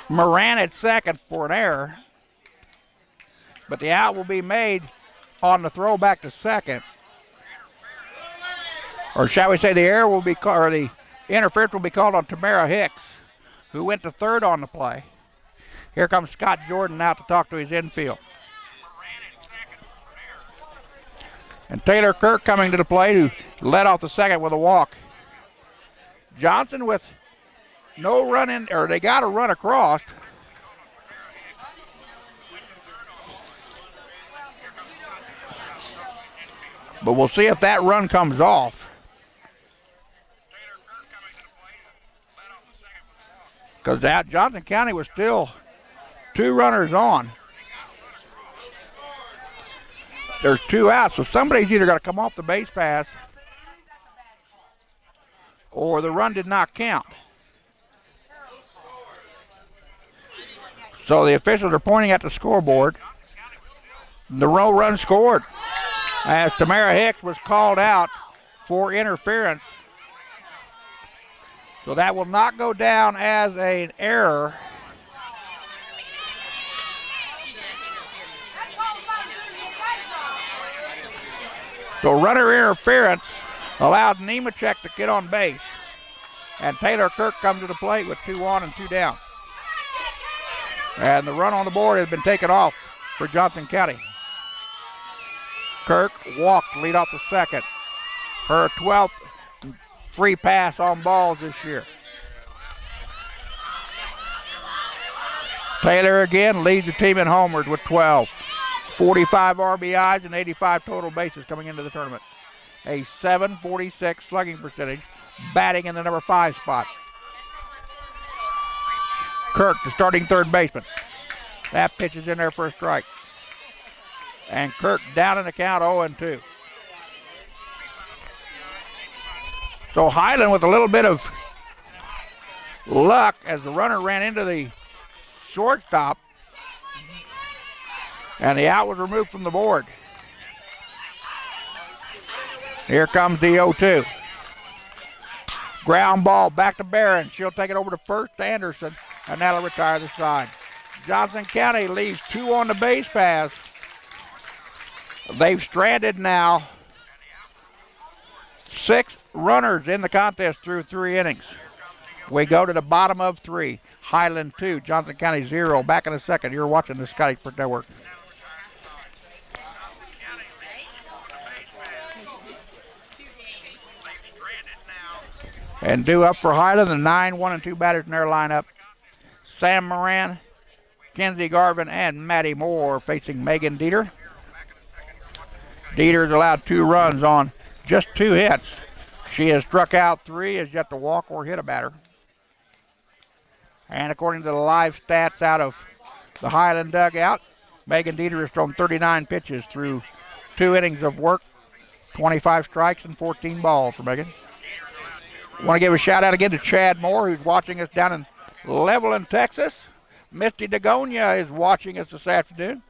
Moran at second for an error. But the out will be made on the throw back to second. Or shall we say the error will be called, or the interference will be called on Tamara Hicks, who went to third on the play. Here comes Scott Jordan out to talk to his infield. And Taylor Kirk coming to the plate, who led off the second with a walk. Johnson with no run in, or they got a run across. But we'll see if that run comes off. Because that Johnson County was still 2 runners on. There's 2 outs, so somebody's either got to come off the base pass or the run did not count. So the officials are pointing at the scoreboard. The run scored as Tamara Hicks was called out for interference. So that will not go down as an error. So runner interference allowed Nemechek to get on base. And Taylor Kirk comes to the plate with 2 on and 2 down. And the run on the board has been taken off for Johnson County. Kirk walked to lead off the second. Her 12th free pass on balls this year. Taylor again leads the team in homers with 12. 45 RBIs and 85 total bases coming into the tournament. A .746 slugging percentage, batting in the number 5 spot. Kirk, the starting third baseman. That pitch is in there for a strike. And Kirk down in the count 0-2. So Highland with a little bit of luck as the runner ran into the shortstop. And the out was removed from the board. Here comes the 0-2. Ground ball back to Barron. She'll take it over to first to Anderson, and that'll retire the side. Johnson County leaves 2 on the base pass. They've stranded now 6 runners in the contest through 3 innings. We go to the bottom of 3. Highland 2, Johnson County 0. Back in a second. You're watching the Scotty Sport Network. And due up for Highland, the 9, 1, and 2 batters in their lineup. Sam Moran, Kenzie Garvin, and Maddie Moore facing Megan Dieter. Dieter's allowed 2 runs on just 2 hits. She has struck out 3, has yet to walk or hit a batter. And according to the live stats out of the Highland dugout, Megan Dieter has thrown 39 pitches through 2 innings of work, 25 strikes and 14 balls for Megan. I want to give a shout out again to Chad Moore, who's watching us down in Levelland, Texas. Misty Dagonia is watching us this afternoon.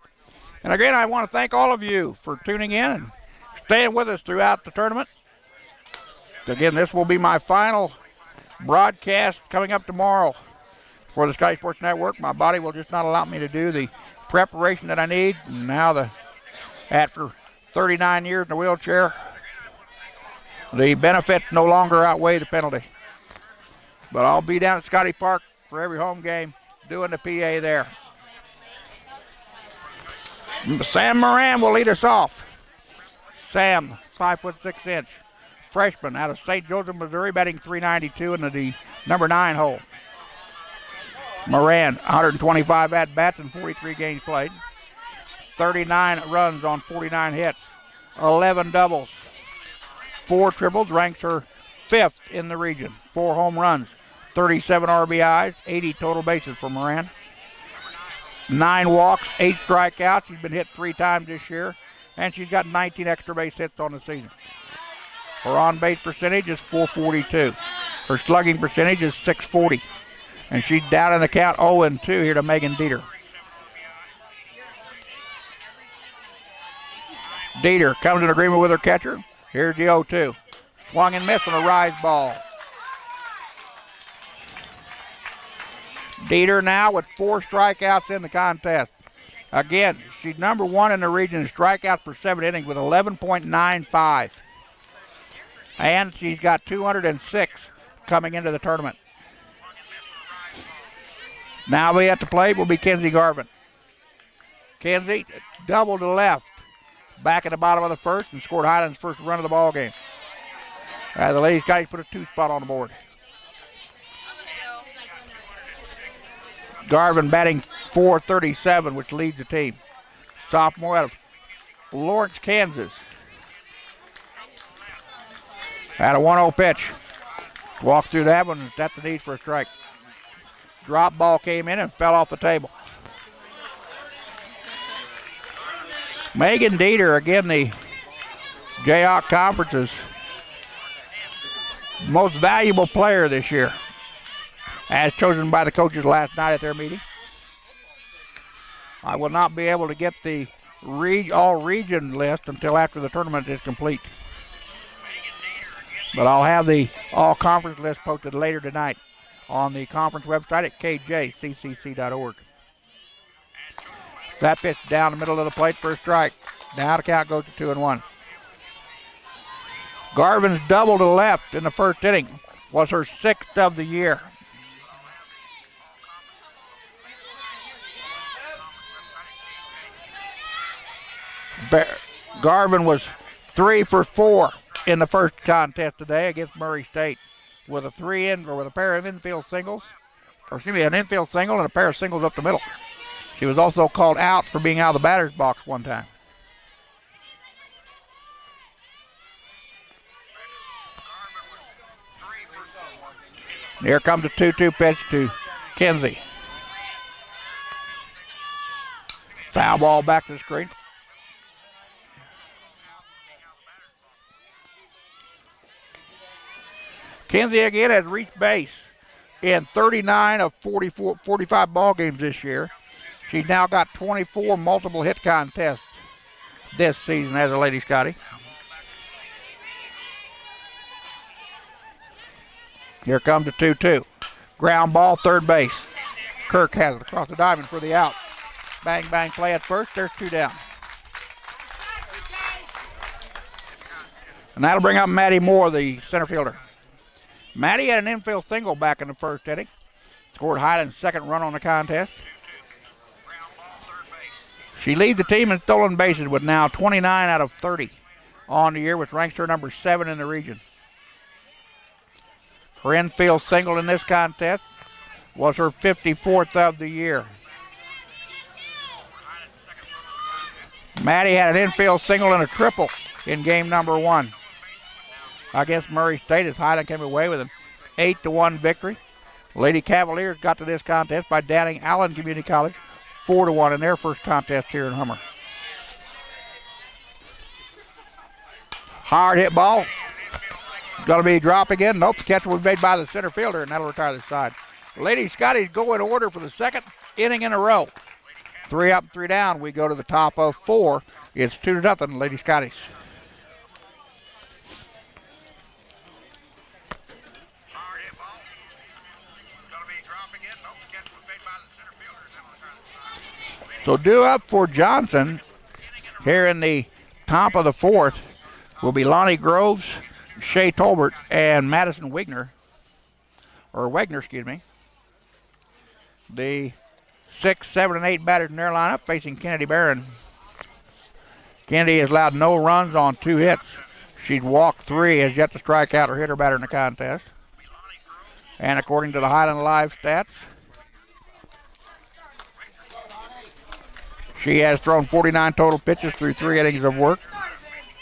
And again, I want to thank all of you for tuning in and staying with us throughout the tournament. Again, this will be my final broadcast coming up tomorrow for the Scotty Sports Network. My body will just not allow me to do the preparation that I need. And now, after 39 years in a wheelchair, the benefits no longer outweigh the penalty. But I'll be down at Scotty Park for every home game doing the PA there. Sam Moran will lead us off. Sam, 5'6" freshman out of St. Joseph, Missouri, batting .392 in the number 9 hole. Moran, 125 at-bats and 43 games played. 39 runs on 49 hits. 11 doubles. 4 triples, ranks her 5th in the region. 4 home runs, 37 RBIs, 80 total bases for Moran. 9 walks, 8 strikeouts. She's been hit 3 times this year, and she's got 19 extra base hits on the season. Her on-base percentage is .442. Her slugging percentage is .640. And she's down in the count 0-2 here to Megan Dieter. Dieter comes in agreement with her catcher. Here's the 0-2. Swung and missed on a rise ball. Dieter now with 4 strikeouts in the contest. Again, she's number 1 in the region in strikeouts per 7 innings with 11.95. And she's got 206 coming into the tournament. Now we at the plate will be Kenzie Garvin. Kenzie doubled to left. Back at the bottom of the first and scored Highland's first run of the ball game. The Lady Scotties put a 2 spot on the board. Garvin batting .437, which leads the team. Sophomore out of Lawrence, Kansas. Had a 1-0 pitch. Walked through that one. That's the need for a strike. Drop ball came in and fell off the table. Megan Dieter, again, the Jayhawk Conference's most valuable player this year, as chosen by the coaches last night at their meeting. I will not be able to get the all-region list until after the tournament is complete. But I'll have the all-conference list posted later tonight on the conference website at kjccc.org. That pitch down the middle of the plate for a strike. Now the count goes to 2-1. Garvin's double to left in the first inning was her 6th of the year. Garvin was 3 for 4 in the first contest today against Murray State with a pair of infield singles, an infield single and a pair of singles up the middle. She was also called out for being out of the batter's box one time. Here comes a 2-2 pitch to Kenzie. Foul ball back to the screen. Kenzie again has reached base in 39 of 45 ball games this year. She's now got 24 multiple hit contests this season as a Lady Scotty. Here comes the 2-2. Ground ball, third base. Kirk has it across the diamond for the out. Bang, bang, play at first. There's 2 down. And that'll bring up Maddie Moore, the center fielder. Maddie had an infield single back in the first inning. Scored Highland's second run on the contest. She leads the team in stolen bases with now 29 out of 30 on the year, which ranks her number 7 in the region. Her infield single in this contest was her 54th of the year. Maddie had an infield single and a triple in game number 1 against Murray State as Highland came away with an 8-1 victory. Lady Cavaliers got to this contest by downing Allen Community College 4-1 in their first contest here in Hummer. Hard hit ball. Going to be drop again. Nope, the catch was made by the center fielder, and that'll retire the side. The Lady Scotties go in order for the second inning in a row. 3 up, 3 down. We go to the top of 4. It's 2-0, Lady Scotties. So due up for Johnson here in the top of the 4th will be Lonnie Groves, Shay Tolbert, and Madison Wagner, excuse me. The 6, 7, and 8 batters in their lineup facing Kennedy Barron. Kennedy has allowed no runs on 2 hits. She's walked 3, has yet to strike out or hit her batter in the contest. And according to the Highland Live stats, she has thrown 49 total pitches through 3 innings of work,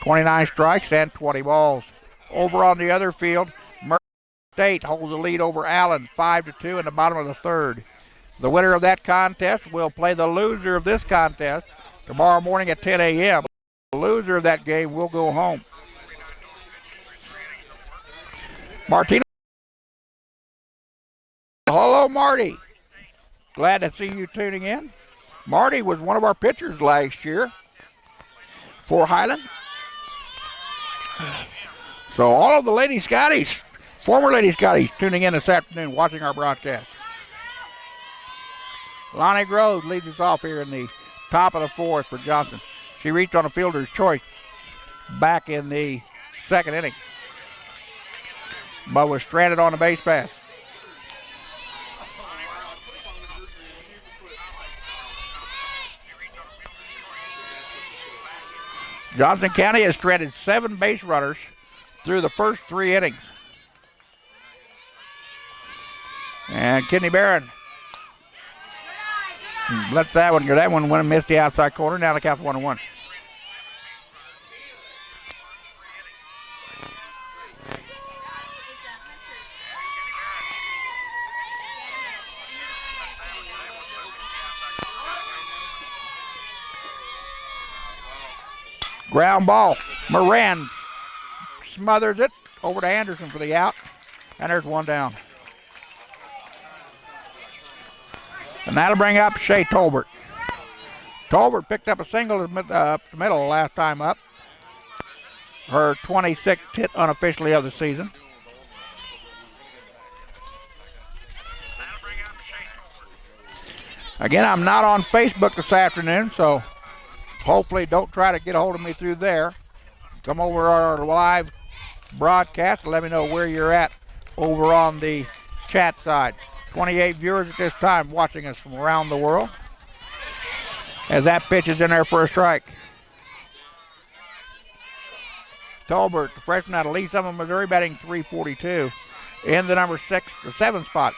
29 strikes, and 20 balls. Over on the other field, Murray State holds the lead over Allen, 5-2 in the bottom of the 3rd. The winner of that contest will play the loser of this contest tomorrow morning at 10 a.m. The loser of that game will go home. Martina. Hello, Marty. Glad to see you tuning in. Marty was one of our pitchers last year for Highland. So all of the Lady Scotties, former Lady Scotties, tuning in this afternoon watching our broadcast. Lonnie Groves leads us off here in the top of the 4th for Johnson. She reached on a fielder's choice back in the 2nd inning, but was stranded on the base pass. Johnson County has stranded 7 base runners through the first 3 innings. And Kennedy Barron let that one go. That one went and missed the outside corner. Now the count's 1-1. Ground ball. Moran smothers it over to Anderson for the out. And there's 1 down. And that'll bring up Shay Tolbert. Tolbert picked up a single up the middle last time up. Her 26th hit unofficially of the season. Again, I'm not on Facebook this afternoon, so hopefully don't try to get a hold of me through there. Come over our live broadcast and let me know where you're at over on the chat side. 28 viewers at this time watching us from around the world. As that pitch is in there for a strike. Tolbert, the freshman out of Lee Summit, Missouri, batting .342 in the the 7 spot.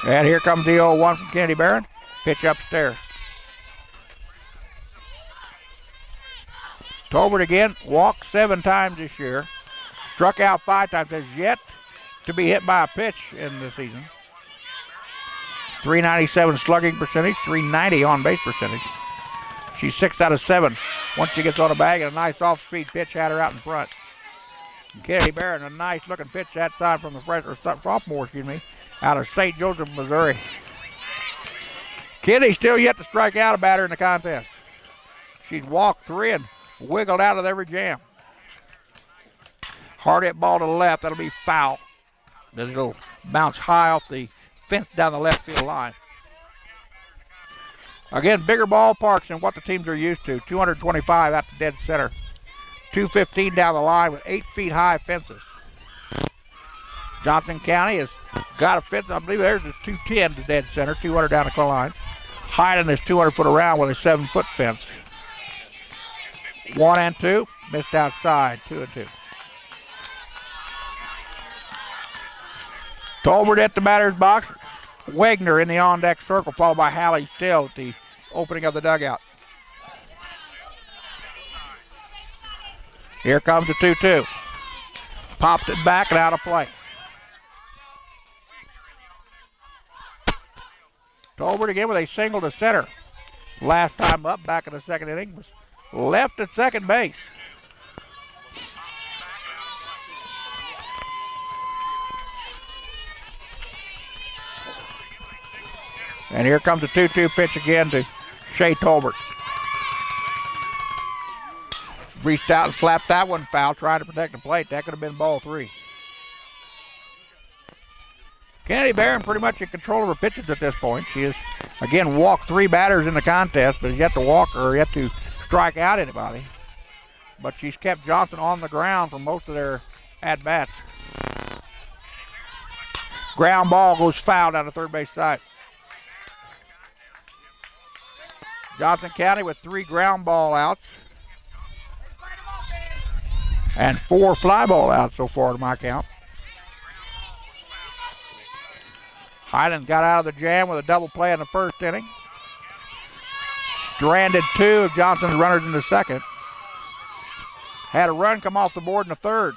And here comes the 0-1 from Kennedy Barron. Pitch upstairs. Tolbert again, walked 7 times this year. Struck out 5 times, has yet to be hit by a pitch in the season. .397 slugging percentage, .390 on base percentage. She's 6 out of 7 once she gets on a bag, and a nice off-speed pitch had her out in front. And Kennedy Barron, a nice looking pitch that time from the sophomore, out of St. Joseph, Missouri. Kennedy still yet to strike out a batter in the contest. She's walked 3 and wiggled out of every jam. Hard hit ball to the left. That'll be foul. It'll bounce high off the fence down the left field line. Again, bigger ballparks than what the teams are used to. 225 out to dead center. 215 down the line with 8 feet high fences. Johnson County has got a fence. I believe there's a 210 to dead center, 200 down the line. Highland is 200 foot around with a 7-foot fence. 1 and 2, missed outside, 2 and 2. Tolbert at the batter's box. Wagner in the on-deck circle, followed by Halley Still at the opening of the dugout. Here comes the 2-2. Popped it back and out of play. Tolbert again with a single to center. Last time up, back in the second inning, was left at second base. And here comes the 2-2 pitch again to Shea Tolbert. Reached out and slapped that one foul, trying to protect the plate. That could have been ball 3. Kennedy Barron pretty much in control of her pitches at this point. She has, again, walked 3 batters in the contest, but has yet to walk or yet to strike out anybody. But she's kept Johnson on the ground for most of their at-bats. Ground ball goes foul down the third base side. Johnson County with 3 ground ball outs and 4 fly ball outs so far to my count. Highland got out of the jam with a double play in the first inning. Stranded 2 of Johnson's runners in the second. Had a run come off the board in the third.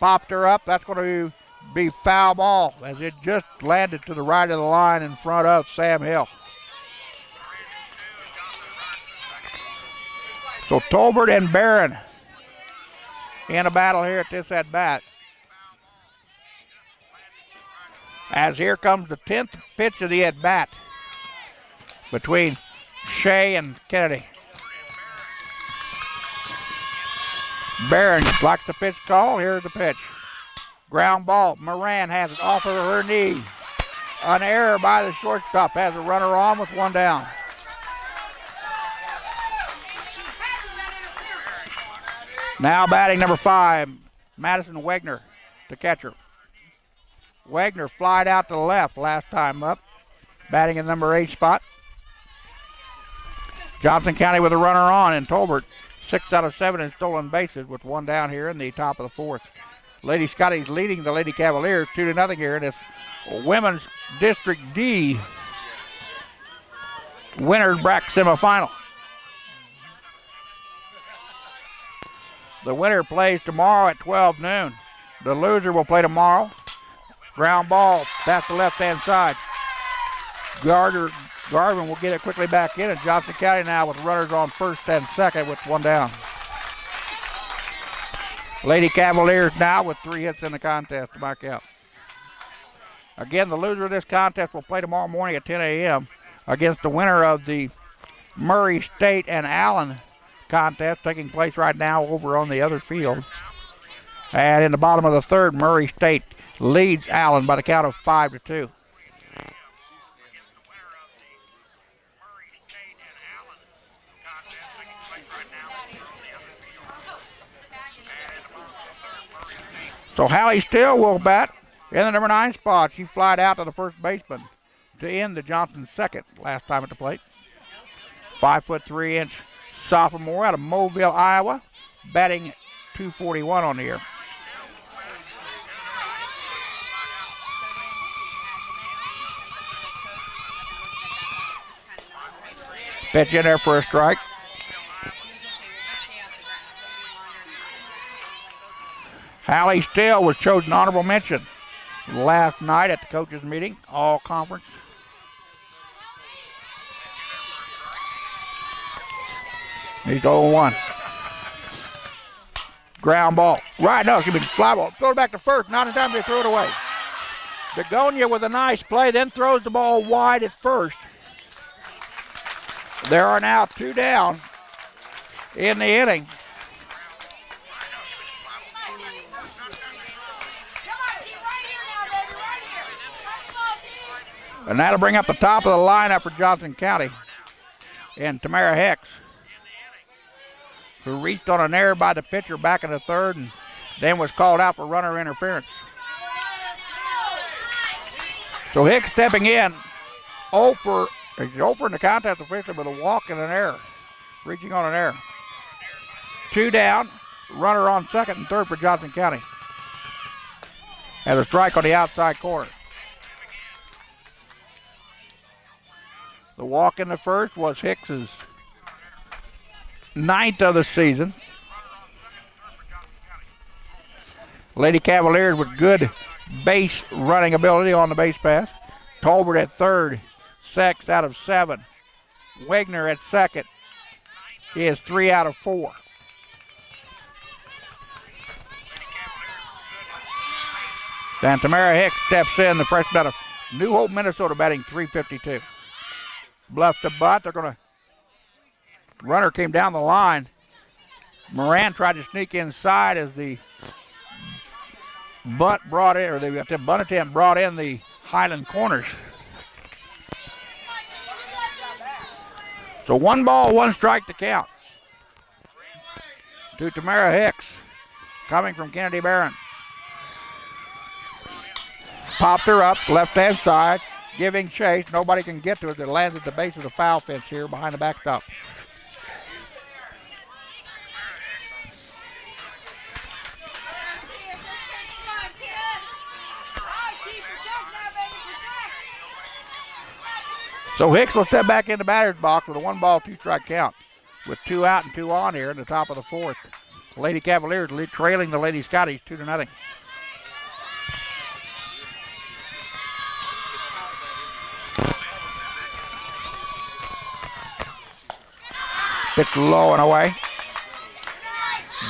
Popped her up. That's going to be foul ball as it just landed to the right of the line in front of Sam Hill. So Tolbert and Barron in a battle here at this at-bat. As here comes the 10th pitch of the at-bat between Shea and Kennedy. Barron likes the pitch call. Here's the pitch. Ground ball. Moran has it off of her knee. An error by the shortstop. Has a runner on with 1 down. Now batting number 5, Madison Wagner, the catcher. Wagner flied out to the left last time up, batting in number 8 spot. Johnson County with a runner on, and Tolbert 6 out of 7 in stolen bases with 1 down here in the top of the 4th. Lady Scotty's leading the Lady Cavaliers 2-0 here in this Women's District D winner's bracket semifinal. The winner plays tomorrow at 12 noon. The loser will play tomorrow. Ground ball, that's the left-hand side. Garvin will get it quickly back in, and Johnson County now with runners on first and second with 1 down. Lady Cavaliers now with 3 hits in the contest to my count. Again, the loser of this contest will play tomorrow morning at 10 a.m. against the winner of the Murray State and Allen contest taking place right now over on the other field. And in the bottom of the 3rd, Murray State leads Allen by the count of 5-2. So Hallie Still will bat in the number 9 spot. She flied out to the first baseman to end the Johnson second last time at the plate. 5'3" sophomore out of Mobile, Iowa, batting .241 on the year. Pitch in there for a strike. Hallie Still was chosen honorable mention last night at the coaches meeting, all conference. He's 0-1. Ground ball. Right, no, excuse me, fly ball. Throw it back to first. Not in time to throw it away. Begonia with a nice play, then throws the ball wide at first. There are now 2 down in the inning. And that'll bring up the top of the lineup for Johnson County and Tamara Hicks. who reached on an error by the pitcher back in the third and then was called out for runner interference. So Hicks stepping in, 0 for in the contest officially with a walk and an error, reaching on an error. 2 down, runner on second and third for Johnson County. And a strike on the outside corner. The walk in the first was Hicks's 9th of the season. Lady Cavaliers with good base running ability on the base pass. Tolbert at third, 6 out of 7. Wagner at second is 3 out of 4. Then Tamara Hicks steps in, the freshman out of New Hope, Minnesota, batting .352. Bluff to butt. They're going to. Runner came down the line. Moran tried to sneak inside as the bunt brought in, or the bunt attempt brought in the Highland corners. So 1 ball, 1 strike to count to Tamara Hicks, coming from Kennedy Barron. Popped her up, left-hand side, giving chase. Nobody can get to it. It lands at the base of the foul fence here behind the backstop. So Hicks will step back in the batter's box with a 1 ball, 2 strike count with 2 out and 2 on here in the top of the 4th. Lady Cavaliers trailing the Lady Scotties 2-0. Pitch low and away.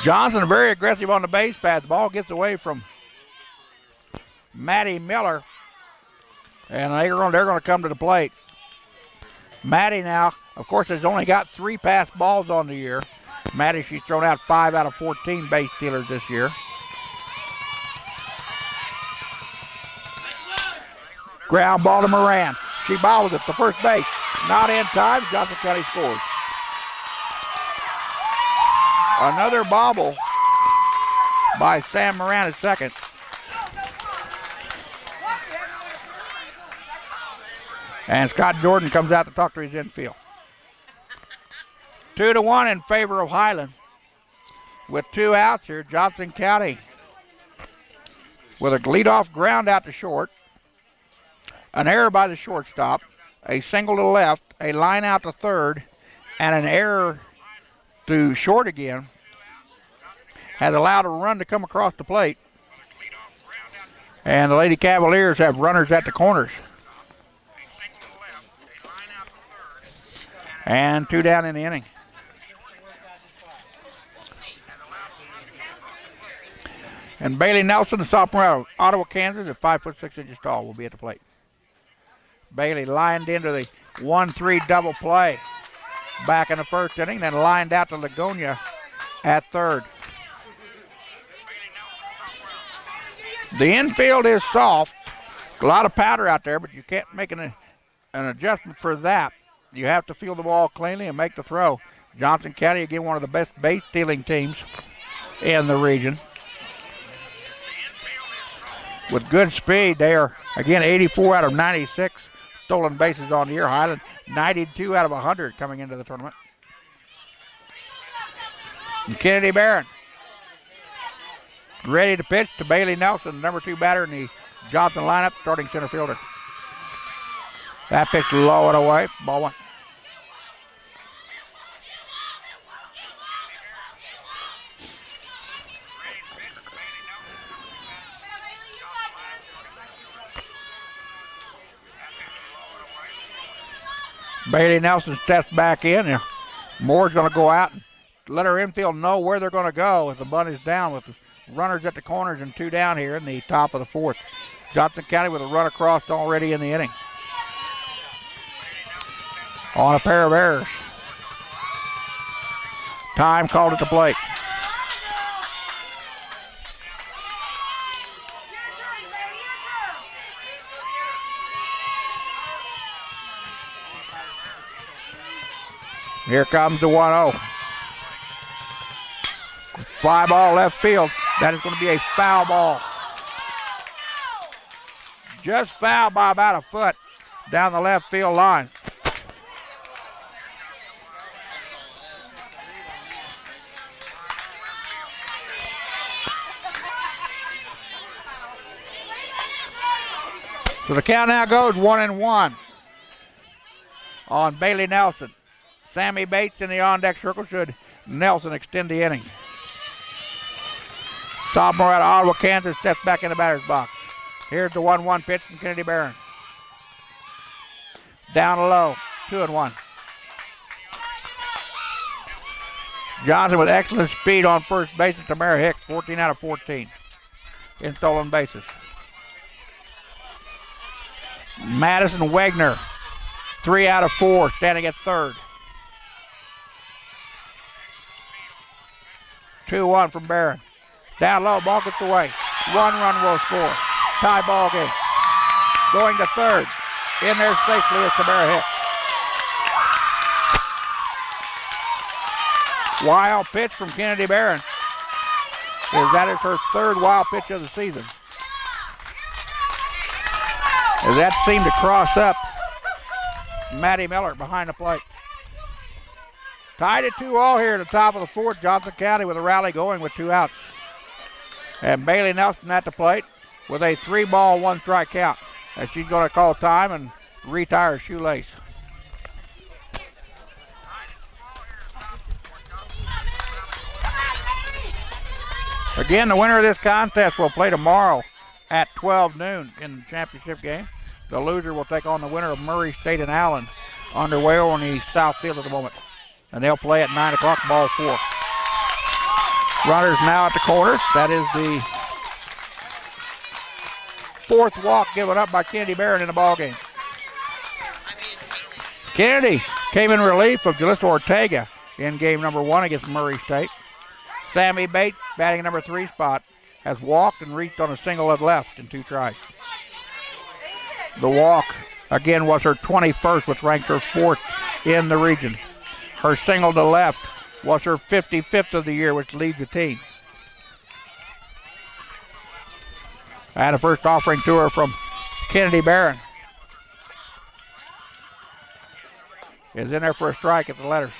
Johnson very aggressive on the base path. The ball gets away from Maddie Miller, and they're going to come to the plate. Maddie now, of course, has only got 3 pass balls on the year. Maddie, she's thrown out 5 out of 14 base stealers this year. Ground ball to Moran. She bobbles it to first base. Not in time. Johnson County scores. Another bobble by Sam Moran at second. And Scott Jordan comes out to talk to his infield. 2-1 in favor of Highland. With 2 outs here, Johnson County with a leadoff ground out to short, an error by the shortstop, a single to left, a line out to third, and an error to short again has allowed a run to come across the plate. And the Lady Cavaliers have runners at the corners. And 2 down in the inning. And Bailey Nelson, the sophomore out of Ottawa, Kansas, at 5'6" tall, will be at the plate. Bailey lined into the 1-3 double play back in the first inning, then lined out to Lagonia at third. The infield is soft. A lot of powder out there, but you can't make an adjustment for that. You have to field the ball cleanly and make the throw. Johnson County, again, one of the best base stealing teams in the region. With good speed, they are, again, 84 out of 96 stolen bases on the year. Highland, 92 out of 100 coming into the tournament. And Kennedy Barron ready to pitch to Bailey Nelson, number 2 batter in the Johnson lineup, starting center fielder. That pitch low and away, ball 1. Bailey Nelson steps back in. Moore's going to go out and let her infield know where they're going to go if the bunt is down, with the runners at the corners and 2 down here in the top of the 4th. Johnson County with a run across already in the inning on a pair of errors. Time called at the plate. Here comes the 1-0. Fly ball left field. That is going to be a foul ball. Just fouled by about a foot down the left field line. So the count now goes 1-1 on Bailey Nelson. Sammy Bates in the on-deck circle. Should Nelson extend the inning. Sophomore out of Ottawa, Kansas, steps back in the batter's box. Here's the 1-1 pitch from Kennedy Barron. Down low, 2-1. Johnson with excellent speed on first base. And Tamara Hicks, 14 out of 14 in stolen bases. Madison Wagner, 3 out of 4, standing at third. 2-1 from Barron. Down low, ball gets away. 1 run will score. Tie ball game. Going to third. In there safely is Tamara Hicks. Wild pitch from Kennedy Barron. That is her third wild pitch of the season. As that seemed to cross up Maddie Miller behind the plate. Tied at 2-all here at the top of the fourth. Johnson County with a rally going with 2 outs. And Bailey Nelson at the plate with a 3-ball, 1-strike count. And she's going to call time and retire her shoelace. Again, the winner of this contest will play tomorrow at 12 noon in the championship game. The loser will take on the winner of Murray State and Allen, underway on the south field at the moment. And they'll play at 9 o'clock, ball 4. Runners now at the corners. That is the 4th walk given up by Kennedy Barron in the ball game. Kennedy came in relief of Jalissa Ortega in game number 1 against Murray State. Sammy Bates, batting number 3 spot, has walked and reached on a single at left in 2 tries. The walk, again, was her 21st, which ranks her 4th in the region. Her single to left was her 55th of the year, which leads the team. And a first offering to her from Kennedy Barron. Is in there for a strike at the letters.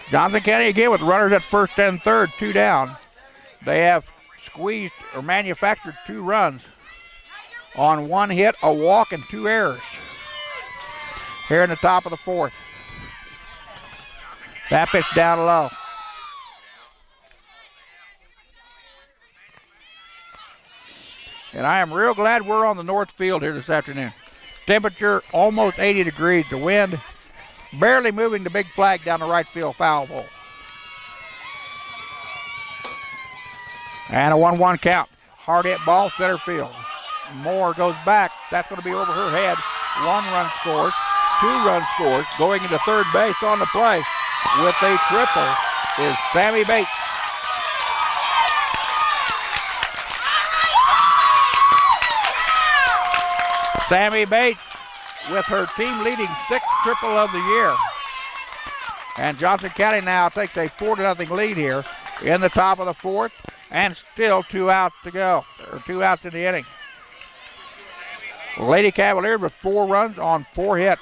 Johnson County again with runners at first and third, 2 down. They have squeezed or manufactured 2 runs on 1 hit, a walk, and 2 errors. Here in the top of the 4th. That pitch down low. And I am real glad we're on the north field here this afternoon. Temperature almost 80 degrees. The wind barely moving the big flag down the right field foul pole. And a 1-1 count. Hard hit ball, center field. Moore goes back. That's going to be over her head. 1 run scores. 2 run scores. Going into third base on the play with a triple is Sammy Bates. Sammy Bates with her team-leading 6th triple of the year. And Johnson County now takes a 4-0 lead here in the top of the 4th, and still 2 outs to go, or 2 outs in the inning. Lady Cavaliers with 4 runs on 4 hits.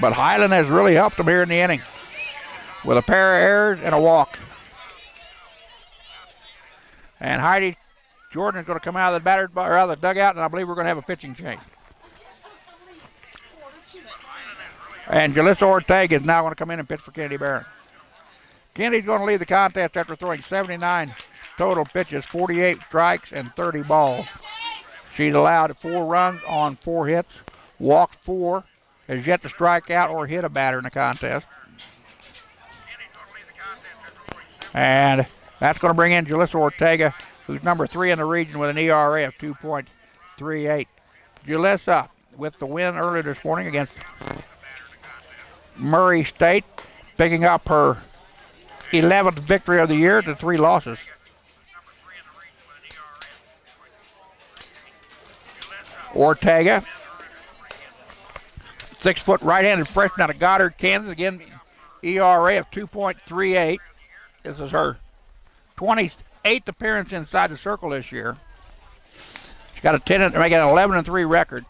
But Highland has really helped them here in the inning with a pair of errors and a walk. And Heidi Jordan is going to come out of the batter's or out of the dugout, and I believe we're going to have a pitching change. And Jalissa Ortega is now going to come in and pitch for Kennedy Barron. Kennedy's going to lead the contest after throwing 79 total pitches, 48 strikes, and 30 balls. She's allowed 4 runs on 4 hits, walked 4, has yet to strike out or hit a batter in the contest. And that's going to bring in Jalissa Ortega, who's number 3 in the region with an ERA of 2.38. Jalissa with the win earlier this morning against Murray State, picking up her 11th victory of the year to 3 losses. Ortega, 6-foot right-handed freshman out of Goddard, Kansas, again ERA of 2.38. This is her 28th appearance inside the circle this year. She's got a 11-3 record.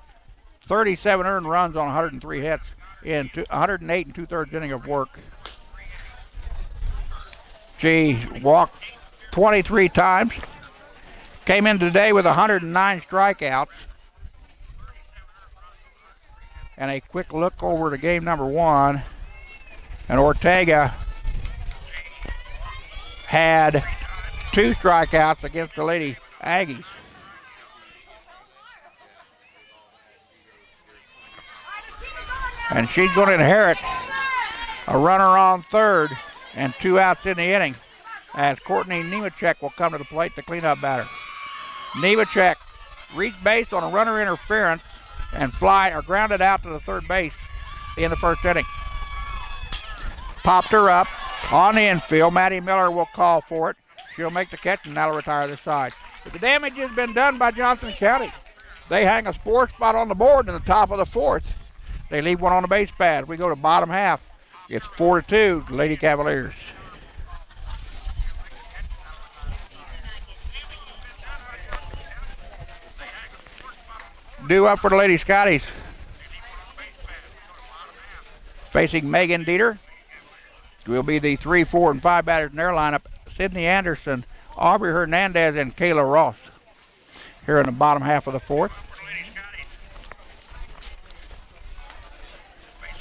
37 earned runs on 103 hits in 108 and 2/3 inning of work. She walked 23 times. Came in today with 109 strikeouts. And a quick look over to game number 1. And Ortega had 2 strikeouts against the Lady Aggies. And she's going to inherit a runner on third and 2 outs in the inning as Courtney Nemechek will come to the plate to clean up batter. Nemechek reached base on a runner interference and grounded out to the third base in the first inning. Popped her up on the infield. Maddie Miller will call for it. She'll make the catch and that'll retire this side. But the damage has been done by Johnson County. They hang a sport spot on the board in the top of the 4th. They leave one on the base pad. We go to bottom half. It's 4-2, Lady Cavaliers. Due up for the Lady Scotties. Facing Megan Dieter will be the 3, 4, and 5 batters in their lineup. Sydney Anderson, Aubrey Hernandez, and Kayla Ross here in the bottom half of the 4th.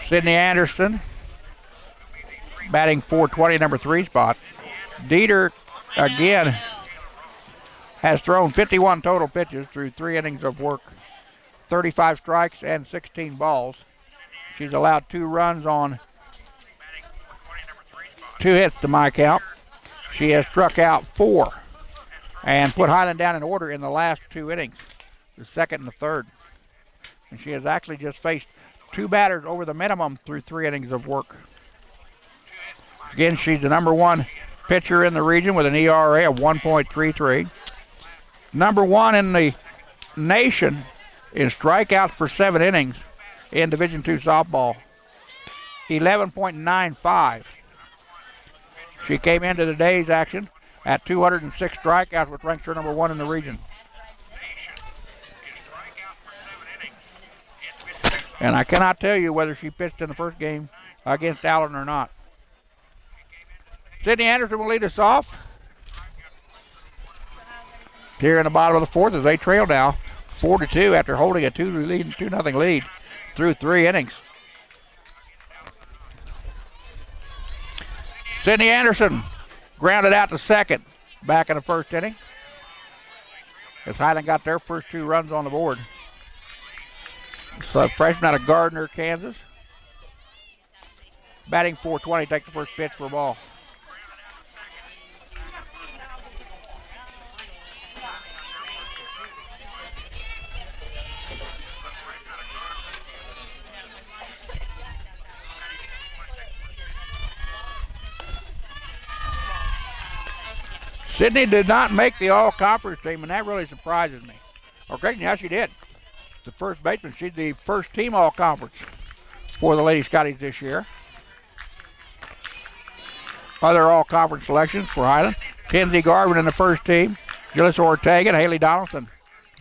Sydney Anderson batting .420, number 3 spot. Dieter, again, has thrown 51 total pitches through 3 innings of work, 35 strikes and 16 balls. She's allowed 2 runs on 2 hits to my count. She has struck out 4 and put Highland down in order in the last 2 innings, the 2nd and the 3rd. And she has actually just faced 2 batters over the minimum through 3 innings of work. Again, she's the number 1 pitcher in the region with an ERA of 1.33. Number 1 in the nation in strikeouts per 7 innings in Division II softball, 11.95. She came into today's action at 206 strikeouts, which ranks her number 1 in the region. And I cannot tell you whether she pitched in the first game against Allen or not. Sydney Anderson will lead us off here in the bottom of the 4th as they trail now 4-2 after holding a 2-0 lead through 3 innings. Sydney Anderson grounded out to second back in the first inning as Highland got their first 2 runs on the board. So a freshman out of Gardner, Kansas. Batting .420, takes the first pitch for a ball. Sydney did not make the all-conference team, and that really surprises me. Okay, yeah, she did. The first baseman, she's the first team all-conference for the Lady Scotties this year. Other all-conference selections for Highland: Kenzie Garvin in the first team, Gillis Ortega and Haley Donaldson,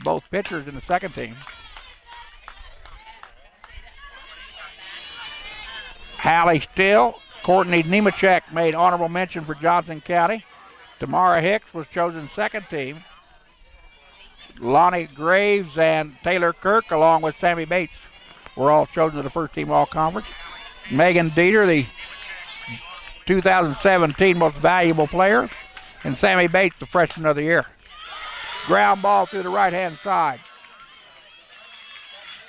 both pitchers in the second team. Hallie Still, Courtney Nemechek made honorable mention for Johnson County. Tamara Hicks was chosen second team. Lonnie Graves and Taylor Kirk, along with Sammy Bates, were all chosen to the first team all-conference. Megan Dieter, the 2017 most valuable player, and Sammy Bates, the freshman of the year. Ground ball through the right-hand side.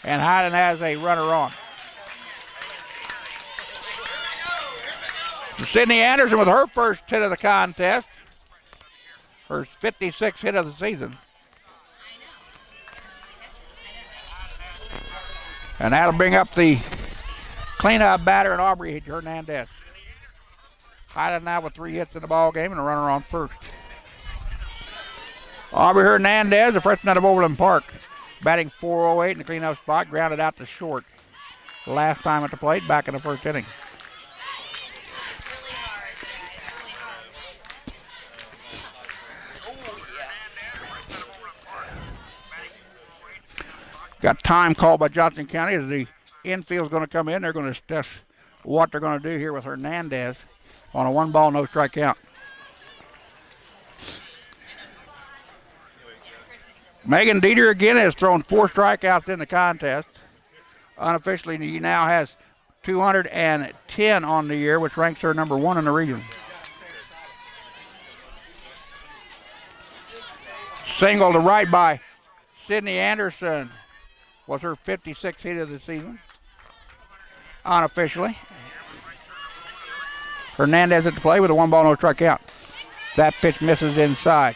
And Highland has a runner on. Sydney Anderson with her first hit of the contest. Her 56th hit of the season. And that'll bring up the cleanup batter and Aubrey Hernandez. Highland now with 3 hits in the ball game and a runner on first. Aubrey Hernandez, the freshman out of Overland Park, batting .408 in the cleanup spot, grounded out to short. The last time at the plate, back in the first inning. Got time called by Johnson County as the infield's going to come in. They're going to assess what they're going to do here with Hernandez on a 1-ball, no strike count. Megan Dieter again has thrown 4 strikeouts in the contest. Unofficially, he now has 210 on the year, which ranks her number 1 in the region. Single to right by Sydney Anderson was her 56th hit of the season. Unofficially. Hernandez at the play with a 1-ball, no strikeout. That pitch misses inside.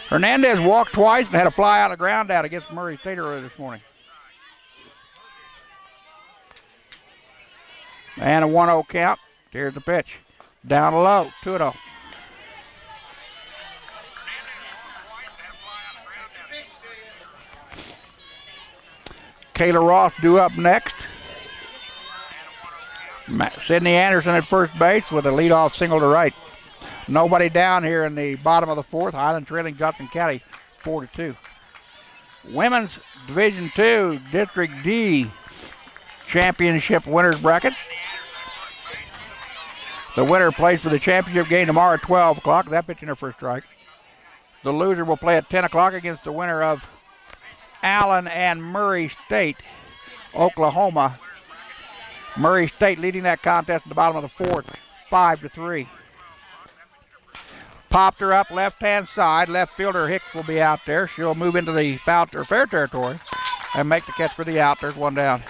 Hernandez walked twice and had a fly out of ground out against Murray State earlier this morning. And a 1-0 count. Here's the pitch. Down low, 2-0. Kayla Ross due up next. Sydney Anderson at first base with a leadoff single to right. Nobody down here in the bottom of the 4th. Highland trailing Johnson County 4-2. Women's Division II District D championship winners bracket. The winner plays for the championship game tomorrow at 12 o'clock. That pitch in her first strike. The loser will play at 10 o'clock against the winner of Allen and Murray State, Oklahoma. Murray State leading that contest at the bottom of the 4th, 5-3. Popped her up left-hand side. Left fielder Hicks will be out there. She'll move into the foul or fair territory and make the catch for the out. There's one down.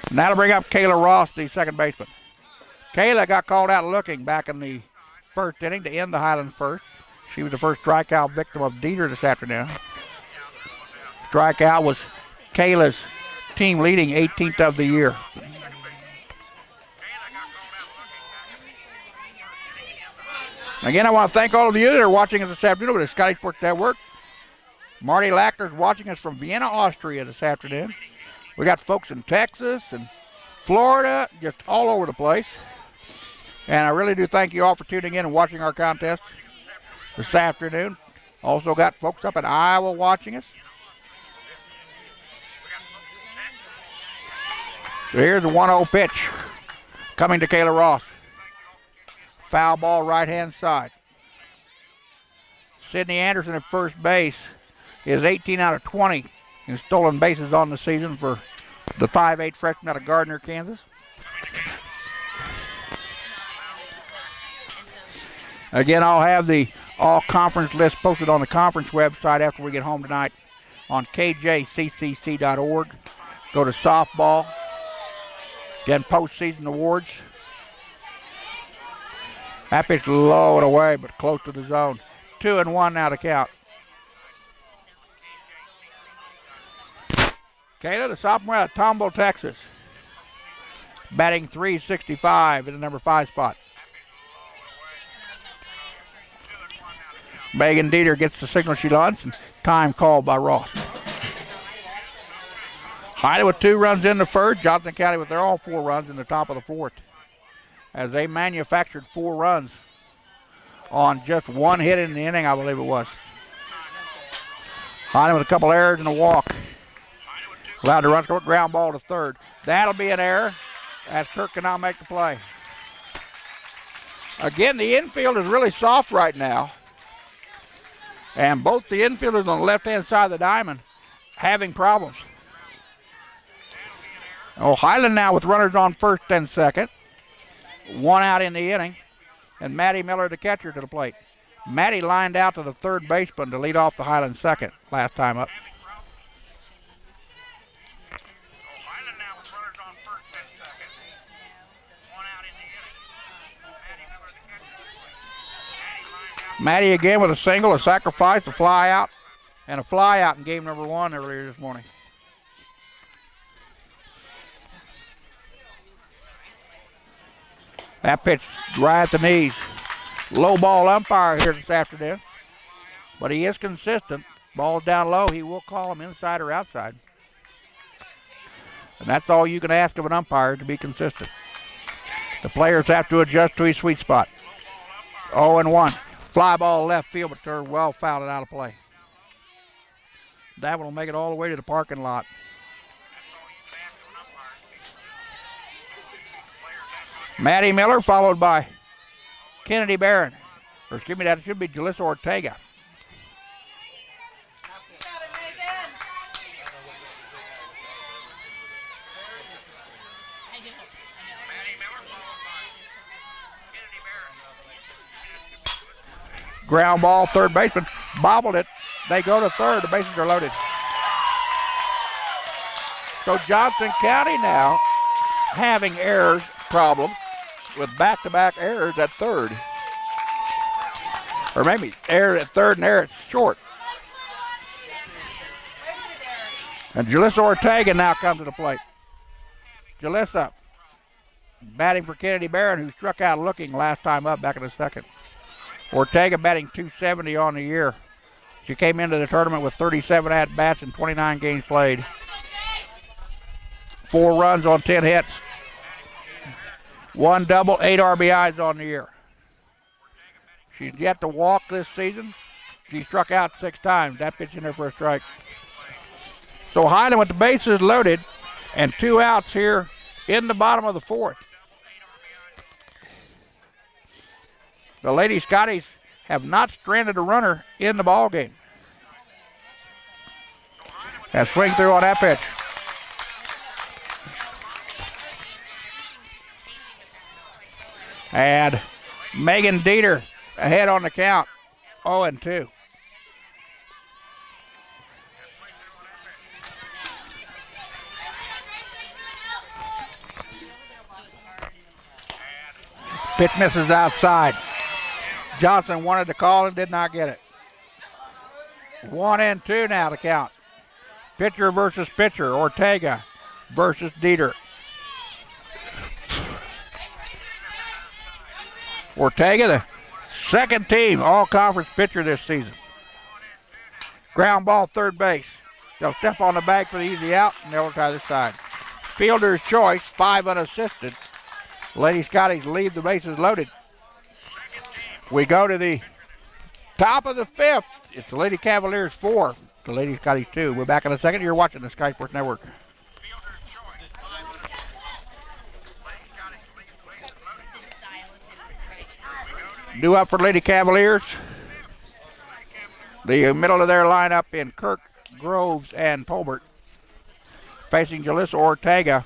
And that'll bring up Kayla Ross, the second baseman. Kayla got called out looking back in the first inning to end the Highland first. She was the first strikeout victim of Dieter this afternoon. Strikeout was Kayla's team leading 18th of the year. Again, I want to thank all of you that are watching us this afternoon with the Scotty Sports Network. Marty Lackner's watching us from Vienna, Austria this afternoon. We got folks in Texas and Florida, just all over the place. And I really do thank you all for tuning in and watching our contest this afternoon. Also got folks up in Iowa watching us. So here's the 1-0 pitch coming to Kayla Ross. Foul ball right-hand side. Sydney Anderson at first base is 18 out of 20 in stolen bases on the season for the 5'8 freshman out of Gardner, Kansas. Again, I'll have the all-conference list posted on the conference website after we get home tonight on kjccc.org. Go to softball. Again, postseason awards. That pitch low and away, but close to the zone. 2-1 now to count. Kayla, the sophomore out of Tomball, Texas. Batting .365 in the number 5 spot. Megan Dieter gets the signal she wants, and time called by Ross. Highland with 2 runs in the first. Johnson County with their all 4 runs in the top of the 4th. As they manufactured 4 runs on just 1 hit in the inning, I believe it was. Highland with a couple errors and a walk. Allowed to run short, ground ball to third. That'll be an error as Kirk cannot make the play. Again, the infield is really soft right now. And both the infielders on the left-hand side of the diamond having problems. Oh, Highland now with runners on first and second. 1 out in the inning. And Maddie Miller, the catcher, to the plate. Maddie lined out to the third baseman to lead off the Highland second last time up. Highland now with runners on first and second. 1 out in the inning. Maddie Miller, the catcher, to the plate. Maddie lined out. Maddie again with a single, a sacrifice, a fly out, and a fly out in game number 1 earlier this morning. That pitch right at the knees. Low ball umpire here this afternoon. But he is consistent. Ball's down low. He will call him inside or outside. And that's all you can ask of an umpire, to be consistent. The players have to adjust to his sweet spot. 0-1. Fly ball left field, but they're well fouled and out of play. That one will make it all the way to the parking lot. Maddie Miller followed by Kennedy Barron. Or excuse me, that should be Jalissa Ortega. Ground ball, third baseman bobbled it. They go to third. The bases are loaded. So Johnson County now having errors problems with back-to-back errors at third. Or maybe error at third and error at short. And Jalissa Ortega now comes to the plate. Jalissa batting for Kennedy Barron, who struck out looking last time up back in the second. Ortega batting .270 on the year. She came into the tournament with 37 at-bats and 29 games played. 4 runs on 10 hits. 1 double, 8 RBIs on the year. She's yet to walk this season. She struck out 6 times. That pitch in there for a strike. So Highland with the bases loaded and 2 outs here in the bottom of the 4th. The Lady Scotties have not stranded a runner in the ball game. And swing through on that pitch. And Megan Dieter ahead on the count, 0-2. Pitch misses outside. Johnson wanted to call and did not get it. 1-2 now to count. Pitcher versus pitcher. Ortega versus Dieter. Ortega, the second team all-conference pitcher this season. Ground ball, third base. They'll step on the bag for the easy out, and they'll try this side. Fielder's choice, 5 unassisted. Lady Scotties leave the bases loaded. We go to the top of the 5th. It's the Lady Cavaliers 4, the Lady Scotties 2. We're back in a second. You're watching the Sky Sports Network. New up for Lady Cavaliers. The middle of their lineup in Kirk, Groves, and Tolbert. Facing Jalissa Ortega,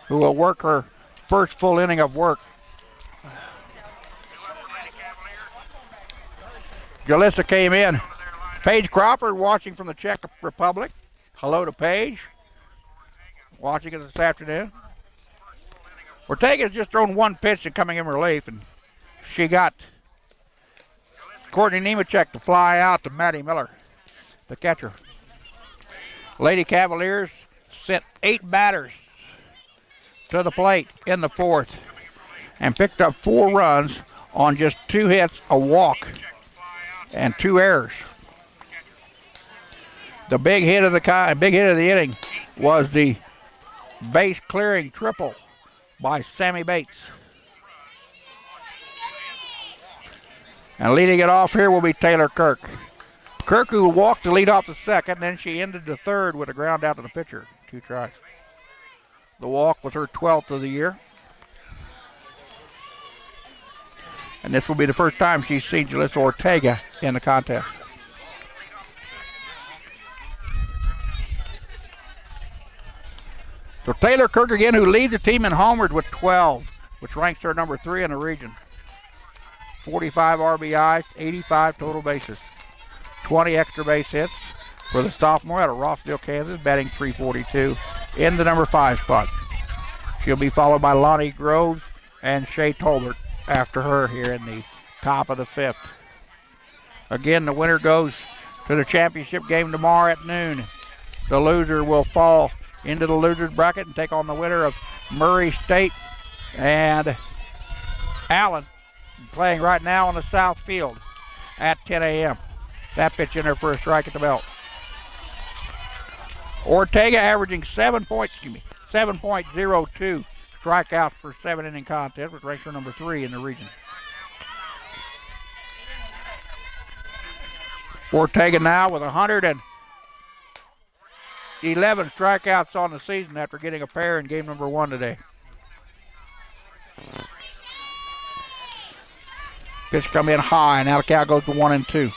who will work her first full inning of work. Jalissa came in. Paige Crawford watching from the Czech Republic. Hello to Paige. Watching it this afternoon. Ortega's just thrown 1 pitch and coming in relief, and she got Courtney Nemechek to fly out to Maddie Miller, the catcher. Lady Cavaliers sent 8 batters to the plate in the 4th and picked up 4 runs on just 2 hits, a walk, and 2 errors. The big hit of the inning was the base clearing triple by Sammy Bates. And leading it off here will be Taylor Kirk. Kirk, who walked to lead off the second, then she ended the 3rd with a ground out to the pitcher. 2 tries. The walk was her 12th of the year. And this will be the first time she's seen Jalissa Ortega in the contest. So Taylor Kirk again, who leads the team in homers with 12, which ranks her number 3 in the region. 45 RBIs, 85 total bases. 20 extra base hits for the sophomore out of Rossville, Kansas, batting .342 in the number 5 spot. She'll be followed by Lonnie Groves and Shay Tolbert after her here in the top of the 5th. Again, the winner goes to the championship game tomorrow at noon. The loser will fall into the loser's bracket and take on the winner of Murray State and Allen, playing right now on the south field at 10 a.m. That pitch in there for a strike at the belt. Ortega averaging 7.02 strikeouts per 7-inning contest, which ranks her number 3 in the region. Ortega now with 111 strikeouts on the season after getting a pair in game number 1 today. Pitch come in high, and now the count goes to 1-2.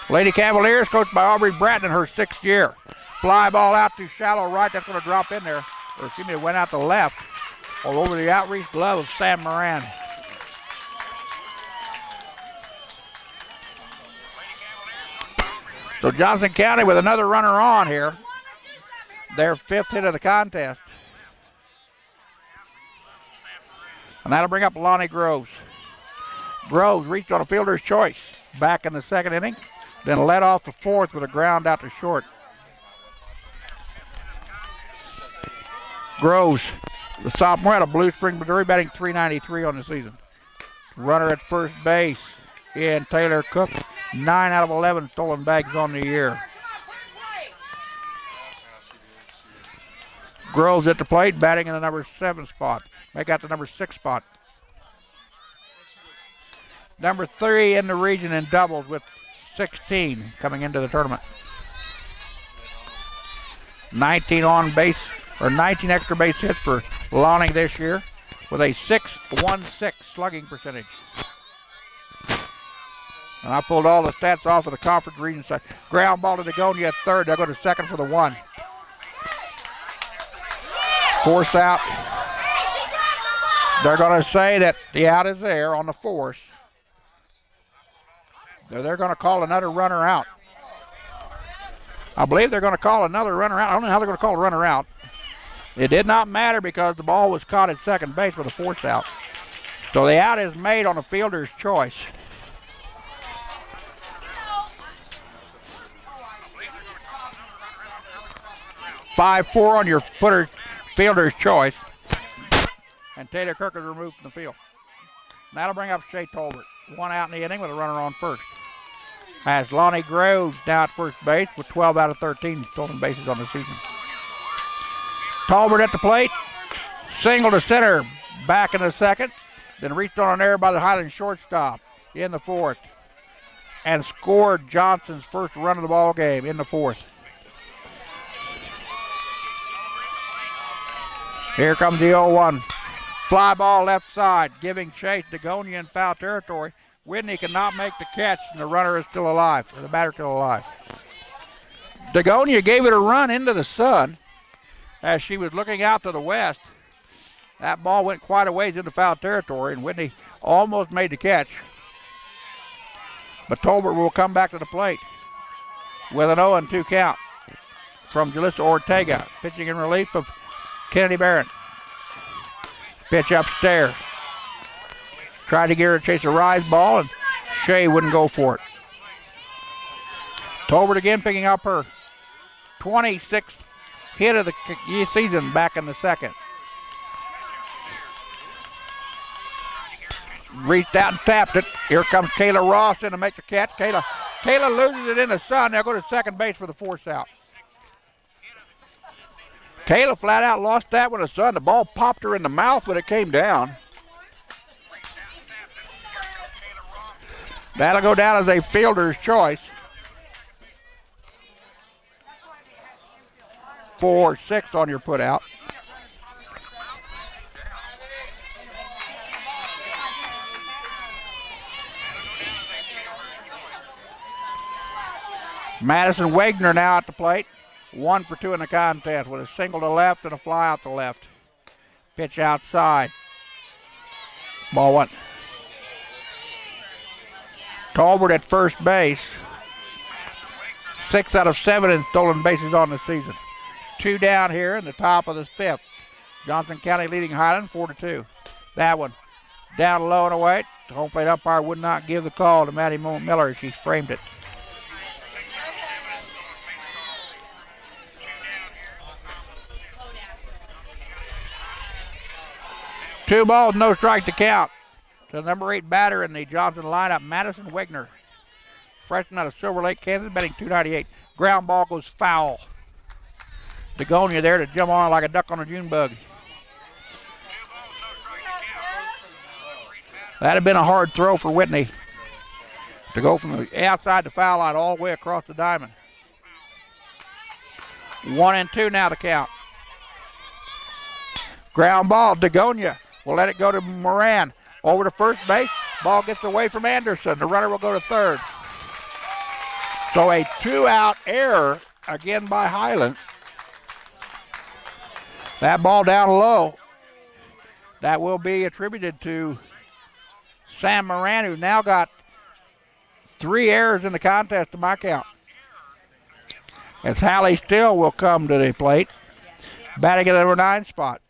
Lady Cavaliers, coached by Aubrey Bratton in her 6th year. Fly ball out to shallow right. That's going to drop in there. Or excuse me, it went out to left. Or over the outreach glove of Sam Moran. So Johnson County with another runner on here. Their 5th hit of the contest. And that'll bring up Lonnie Groves. Groves reached on a fielder's choice back in the 2nd inning. Then led off the 4th with a ground out to short. Groves, the sophomore out of Blue Spring, Missouri, batting .393 on the season. Runner at first base in Taylor Cook. 9 out of 11 stolen bags on the year. Groves at the plate, batting in the number 7 spot. Make out the number 6 spot. Number 3 in the region in doubles with 16 coming into the tournament. 19 on base, or 19 extra base hits for Lonnie this year with a .616 slugging percentage. And I pulled all the stats off of the conference region side. Ground ball to Dagonia at 3rd. They'll go to 2nd for the 1. Force out. They're going to say that the out is there on the force. They're going to call another runner out. I believe they're going to call another runner out. I don't know how they're going to call a runner out. It did not matter because the ball was caught at second base with a force out. So the out is made on a fielder's choice. .54 on your fielder's choice. And Taylor Kirk is removed from the field. And that'll bring up Shea Tolbert. 1 out in the inning with a runner on first. Has Lonnie Groves down at first base with 12 out of 13 stolen bases on the season. Tolbert at the plate. Single to center back in the 2nd. Then reached on an error by the Highland shortstop in the 4th. And scored Johnson's first run of the ball game in the 4th. Here comes the 0-1. Fly ball left side, giving chase. Dagonia in foul territory. Whitney cannot make the catch, and the runner is still alive, or the batter still alive. Dagonia gave it a run into the sun as she was looking out to the west. That ball went quite a ways into foul territory, and Whitney almost made the catch. But Tolbert will come back to the plate with an 0-2 count from Jalissa Ortega, pitching in relief of Kennedy Barron. Pitch upstairs. Tried to get her to chase a rise ball, and Shea wouldn't go for it. Tolbert again picking up her 26th hit of the season back in the 2nd. Reached out and tapped it. Here comes Kayla Ross in to make the catch. Kayla loses it in the sun. They'll go to second base for the force out. Kayla flat out lost that one in the sun. The ball popped her in the mouth when it came down. That'll go down as a fielder's choice. 4-6 on your put out. Madison Wagner now at the plate. 1 for 2 in the contest with a single to left and a fly out to left. Pitch outside. Ball 1. Tolbert at first base. 6 out of 7 in stolen bases on the season. 2 down here in the top of the 5th. Johnson County leading Highland 4-2. That one down low and away. The home plate umpire would not give the call to Maddie Miller as she framed it. Two balls, no strike to count. To the number 8 batter in the Johnson lineup, Madison Wagner. Freshman out of Silver Lake, Kansas, batting .298. Ground ball goes foul. Begonia there to jump on like a duck on a June bug. That'd have been a hard throw for Whitney to go from the outside the foul line all the way across the diamond. 1-2 now to count. Ground ball, Begonia will let it go to Moran. Over to first base. Ball gets away from Anderson. The runner will go to third. So a 2-out error again by Highland. That ball down low. That will be attributed to Sam Moran, who now got 3 errors in the contest to my count. As Hallie Still will come to the plate, batting at the number 9 spot.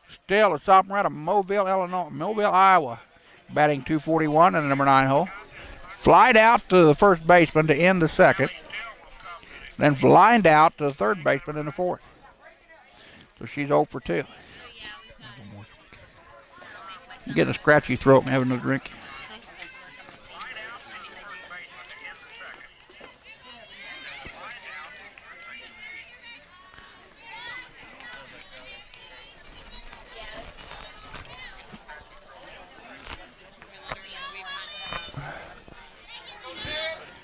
Still a sophomore out of Mobile, Iowa, batting .241 in the number 9 hole. Flied out to the first baseman to end the second, then lined out to the third baseman in the fourth. So she's 0 for 2. I'm getting a scratchy throat and having a drink.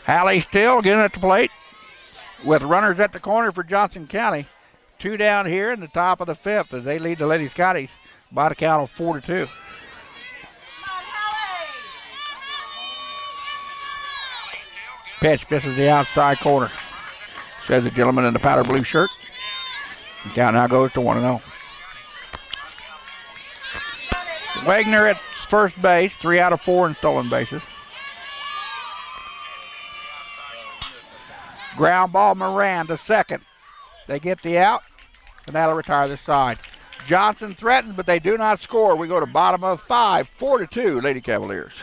Hallie Still getting at the plate with runners at the corner for Johnson County. 2 down here in the top of the 5th as they lead the Lady Scotties by the count of 4-2. Pitch misses the outside corner, says the gentleman in the powder blue shirt. The count now goes to 1-0. Wagner at first base, 3 out of 4 in stolen bases. Ground ball, Moran to second. They get the out, and that'll retire the side. Johnson threatens, but they do not score. We go to bottom of 5, 4-2, Lady Cavaliers.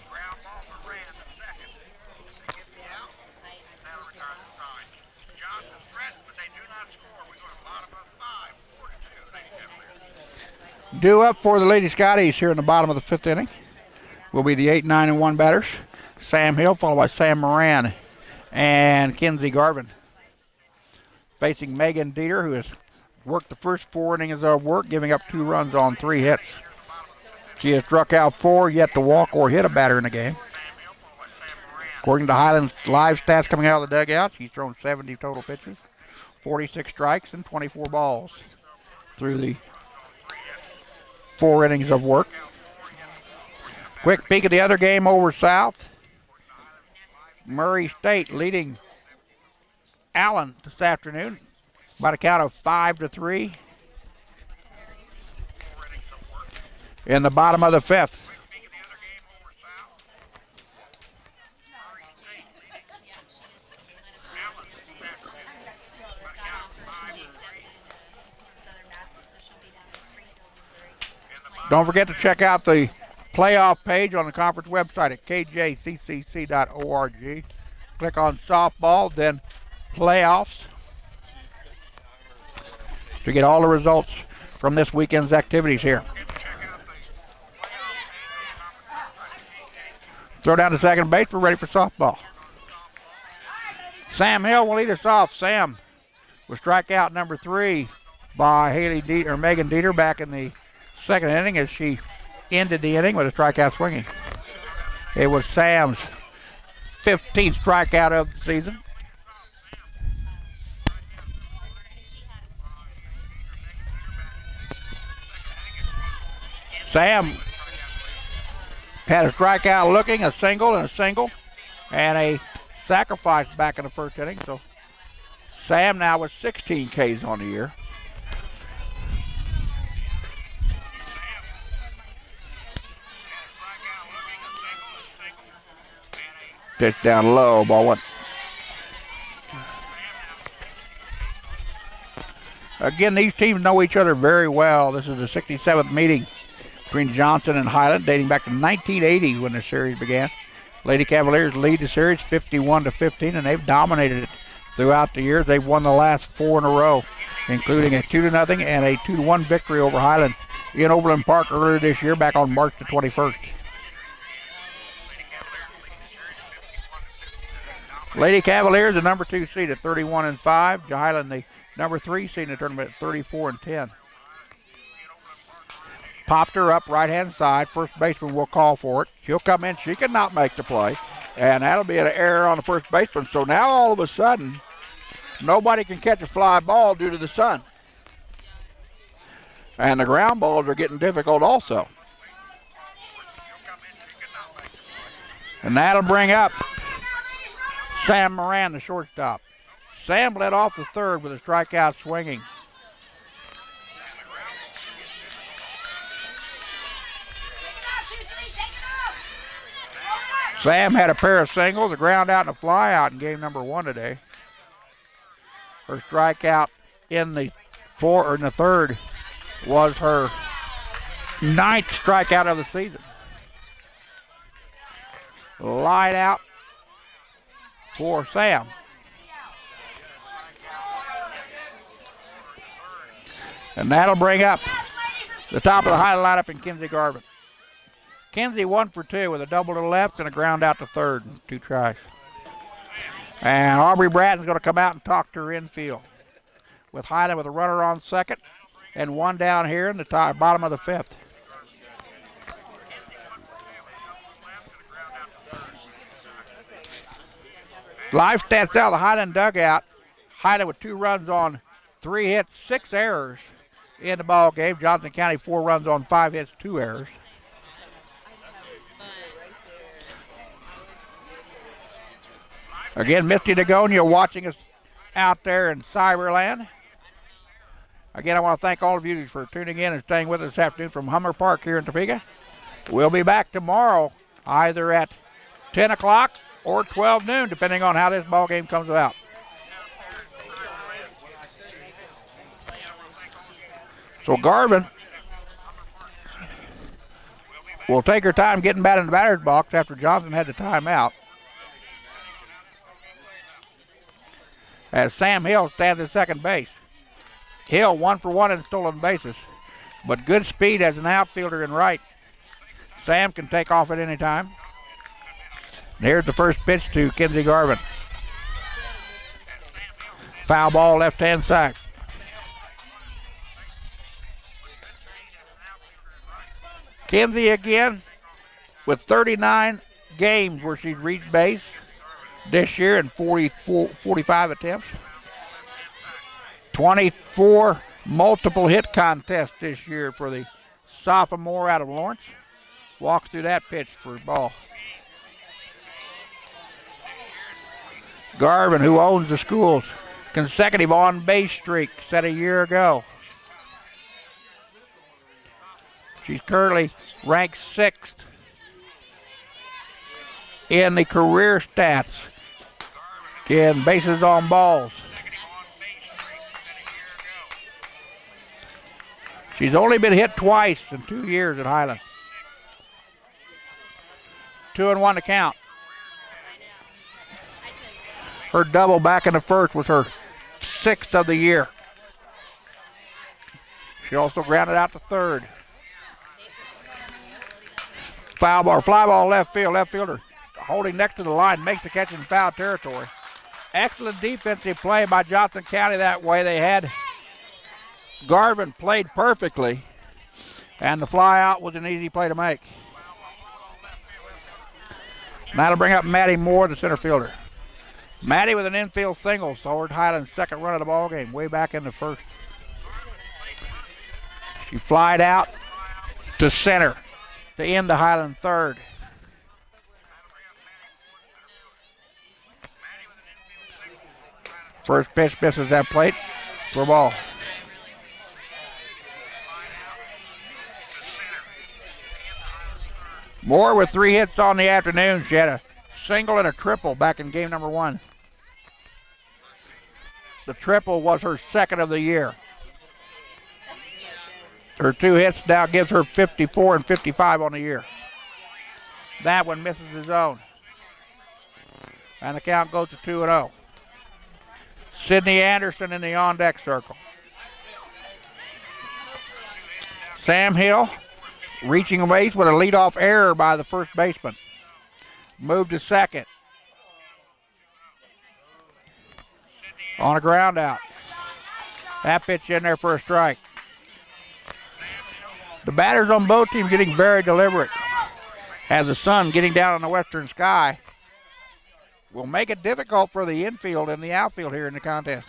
Ground ball, Moran to second. They get the out. That'll retire the side. Johnson threatens, but they do not score. We go to bottom of 5, 4-2, Lady Cavaliers. Due up for the Lady Scotties here in the bottom of the 5th inning will be the 8, 9, and 1 batters. Sam Hill, followed by Sam Moran and Kinsey Garvin. Facing Megan Dieter, who has worked the first 4 innings of work, giving up 2 runs on 3 hits. She has struck out 4, yet to walk or hit a batter in the game. According to Highland's live stats coming out of the dugout, she's thrown 70 total pitches, 46 strikes, and 24 balls through the 4 innings of work. Quick peek at the other game over south. Murray State leading Allen this afternoon by the count of 5-3 in the bottom of the 5th. Don't forget to check out the playoff page on the conference website at kjccc.org. Click on softball, then playoffs to get all the results from this weekend's activities here. Throw down to second base. We're ready for softball. Sam Hill will lead us off. Sam was strikeout number 3 by Megan Dieter back in the 2nd inning as she ended the inning with a strikeout swinging. It was Sam's 15th strikeout of the season. Sam had a strikeout looking, a single, and a sacrifice back in the 1st inning. So Sam now with 16 Ks on the year. Pitch down low, ball 1. Again, these teams know each other very well. This is the 67th meeting between Johnson and Highland, dating back to 1980 when the series began. Lady Cavaliers lead the series 51-15, and they've dominated it throughout the years. They've won the last 4 in a row, including a 2-0 and a 2-1 victory over Highland in Overland Park earlier this year, back on March the 21st. Lady Cavaliers, the number 2 seed at 31-5. Highland, the number 3 seed in the tournament at 34-10. Popped her up right-hand side. First baseman will call for it. She'll come in. She cannot make the play. And that'll be an error on the first baseman. So now all of a sudden, nobody can catch a fly ball due to the sun. And the ground balls are getting difficult also. And that'll bring up Sam Moran, the shortstop. Sam led off the third with a strikeout swinging. Sam had a pair of singles, a ground out and a fly out in game number 1 today. Her strikeout in the third was her 9th strikeout of the season. Light out for Sam. And that'll bring up the top of the high lineup in Kinsey Garvin. Kinsey 1 for 2 with a double to the left and a ground out to third. 2 tries. And Aubrey Bratton's going to come out and talk to her infield. With Highland with a runner on second and 1 down here in the bottom of the 5th. Live stats out of the Highland dugout. Highland with 2 runs on 3 hits, 6 errors in the ball game. Johnson County 4 runs on 5 hits, 2 errors. Again, Misty Dagonia watching us out there in Cyberland. Again, I want to thank all of you for tuning in and staying with us this afternoon from Hummer Park here in Topeka. We'll be back tomorrow either at 10 o'clock or 12 noon, depending on how this ball game comes about. So Garvin will take her time getting back in the batter's box after Johnson had the timeout. As Sam Hill stands at second base. Hill 1 for 1 in stolen bases, but good speed as an outfielder in right. Sam can take off at any time. And here's the first pitch to Kinsey Garvin. Foul ball left-hand side. Kinsey again with 39 games where she's reached base this year in 45 attempts. 24 multiple hit contests this year for the sophomore out of Lawrence. Walks through that pitch for ball. Garvin, who owns the school's consecutive on-base streak set a year ago. She's currently ranked 6th in the career stats in bases on balls. She's only been hit twice in 2 years at Highland. 2-1 to count. Her double back in the first was her 6th of the year. She also grounded out to third. Foul ball, fly ball left field. Left fielder holding next to the line makes the catch in foul territory. Excellent defensive play by Johnson County that way. They had Garvin played perfectly, and the fly out was an easy play to make. And that'll bring up Maddie Moore, the center fielder. Maddie with an infield single toward Highland's second run of the ball game, way back in the first. She flied out to center to end the Highland third. First pitch misses that plate for a ball. Moore with 3 hits on the afternoon. She had a single and a triple back in game number 1. The triple was her 2nd of the year. Her 2 hits now gives her 54 and 55 on the year. That one misses his own. And the count goes to 2-0. Sydney Anderson in the on-deck circle. Sam Hill reaching base with a leadoff error by the first baseman. Moved to second. On a ground out. That pitch in there for a strike. The batters on both teams getting very deliberate. As the sun getting down on the western sky will make it difficult for the infield and the outfield here in the contest.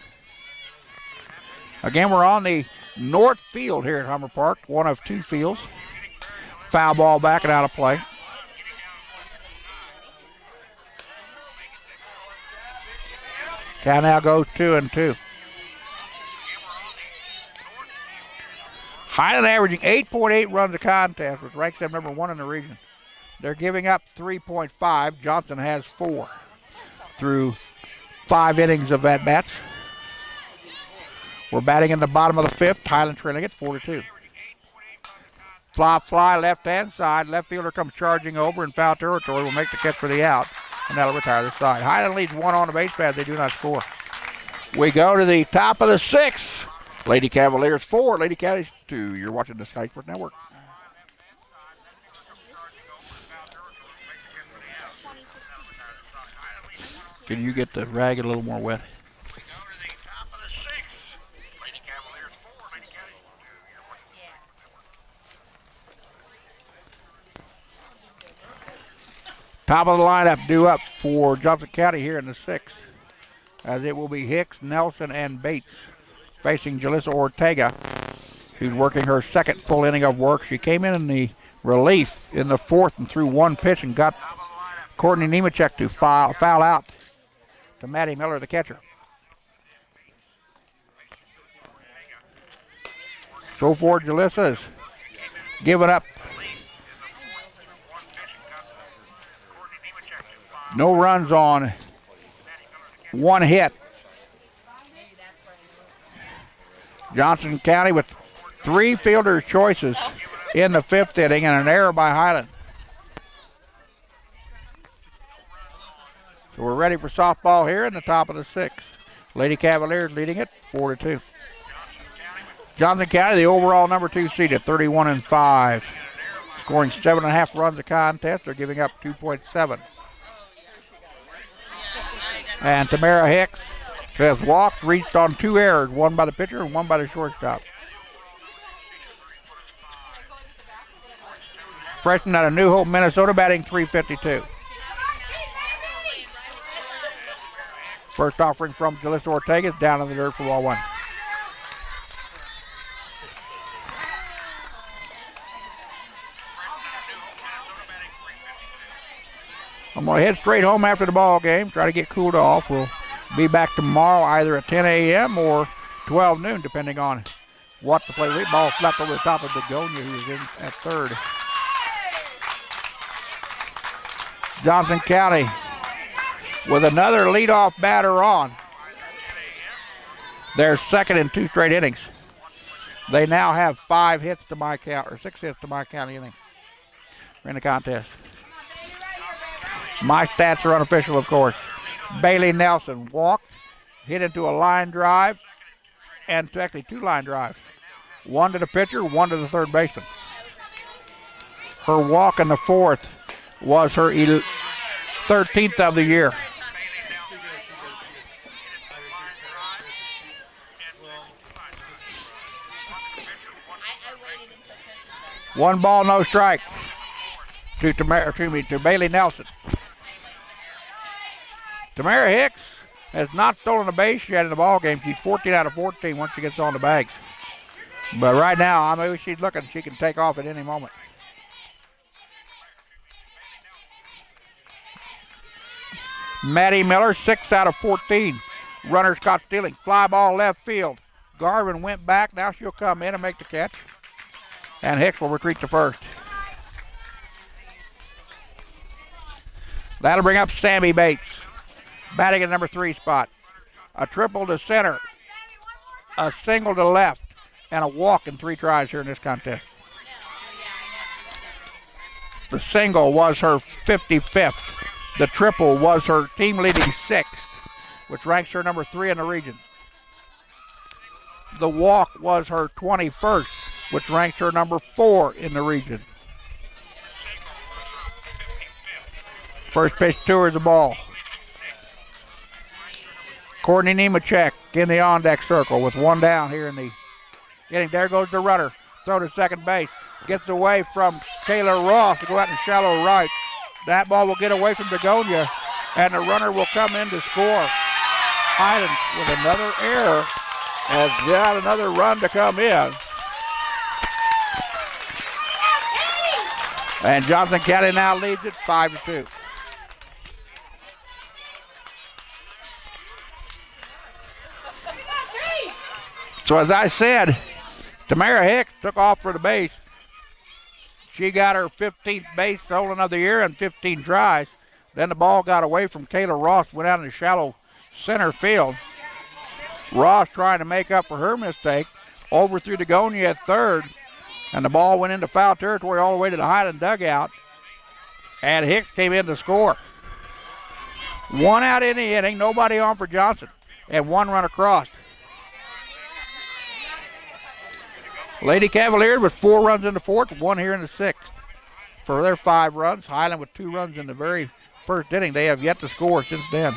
Again, we're on the north field here at Hummer Park, one of two fields. Foul ball back and out of play. Count now goes 2-2. Highland averaging 8.8 runs a contest, which ranks them number 1 in the region. They're giving up 3.5. Johnson has 4 through 5 innings of at-bats. We're batting in the bottom of the 5th. Highland trailing it 4-2. Flop fly left-hand side. Left fielder comes charging over in foul territory. Will make the catch for the out, and that'll retire the side. Highland leads 1 on the base pad. They do not score. We go to the top of the 6th. Lady Cavaliers 4, Lady Caddies 2. You're watching the Sky Sports Network. Can you get the rag a little more wet? We go to the top of the 6th. Lady Cavaliers 4, Lady Caddies 2. Top of the lineup due up for Johnson County here in the 6th. As it will be Hicks, Nelson, and Bates facing Jalissa Ortega, who's working her 2nd full inning of work. She came in the relief in the 4th and threw 1 pitch and got Courtney Nemechek to foul out to Maddie Miller, the catcher. So far, Jalissa has given up no runs on 1 hit. Johnson County with 3 fielder choices in the 5th inning and an error by Highland. So we're ready for softball here in the top of the 6th. Lady Cavaliers leading it 4-2. Johnson County, the overall number 2 seed at 31-5, scoring 7.5 runs a contest. They're giving up 2.7. And Tamara Hicks has walked, reached on 2 errors, 1 by the pitcher and 1 by the shortstop. Freshman out of New Hope, Minnesota, batting .352. First offering from Jalissa Ortega is down in the dirt for ball 1. I'm going to head straight home after the ball game, try to get cooled off. We'll be back tomorrow either at 10 a.m. or 12 noon, depending on what the play. Ball flapped over the top of Begonia, who is in at 3rd. Johnson County with another leadoff batter on. They're 2nd in 2 straight innings. They now have 5 hits to my count, or 6 hits to my count inning in the contest. My stats are unofficial, of course. Bailey Nelson walked, hit into a line drive, and actually 2 line drives. 1 to the pitcher, 1 to the 3rd baseman. Her walk in the 4th was her 13th of the year. One ball, no strike to Bailey Nelson. Tamara Hicks has not stolen a base yet in the ball game. She's 14 out of 14 once she gets on the bags. But right now, I mean, she's looking. She can take off at any moment. Maddie Miller, 6 out of 14. Runners caught stealing. Fly ball left field. Garvin went back. Now she'll come in and make the catch. And Hicks will retreat to 1st. That'll bring up Sammy Bates, batting at number 3 spot. A triple to center, a single to left, and a walk in 3 tries here in this contest. The single was her 55th. The triple was her team-leading 6th, which ranks her number 3 in the region. The walk was her 21st, which ranks her number 4 in the region. First pitch towards the ball. Courtney Nemechek in the on-deck circle with one down here in the inning. There goes the runner. Throw to second base. Gets away from Kayla Ross to go out in shallow right. That ball will get away from Begonia, and the runner will come in to score. Highland with another error has got another run to come in. And Johnson County now leads it 5-2. So as I said, Tamara Hicks took off for the base. She got her 15th base stolen of the year and 15 tries. Then the ball got away from Kayla Ross, went out in the shallow center field. Ross trying to make up for her mistake, overthrew Begonia at third, and the ball went into foul territory all the way to the Highland dugout, and Hicks came in to score. One out in the inning, nobody on for Johnson, and one run across. Lady Cavaliers with 4 runs in the fourth, 1 here in the sixth. For their 5 runs, Highland with 2 runs in the very first inning. They have yet to score since then.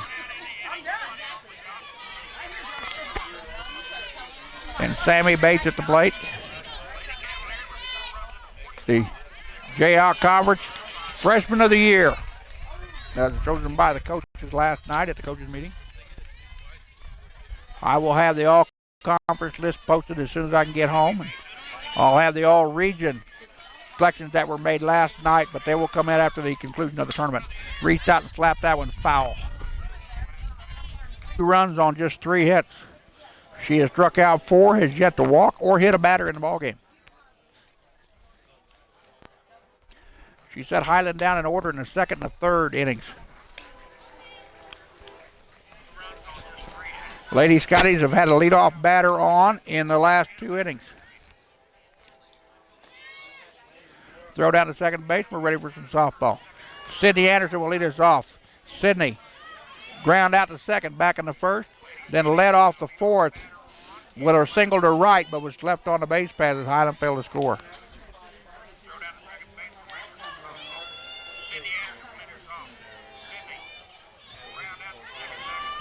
And Sammy Bates at the plate. The Jayhawk Conference Freshman of the Year. That was chosen by the coaches last night at the coaches meeting. I will have the all-conference list posted as soon as I can get home. And I'll have the all-region selections that were made last night, but they will come in after the conclusion of the tournament. Reached out and slapped that one foul. 2 runs on just 3 hits. She has struck out 4, has yet to walk or hit a batter in the ballgame. She set Highland down in order in the second and the third innings. Lady Scotties have had a leadoff batter on in the last 2 innings. Throw down to second base. We're ready for some softball. Sydney Anderson will lead us off. Sydney ground out to second, back in the first, then led off the fourth with a single to right, but was left on the base path as Highland failed to score.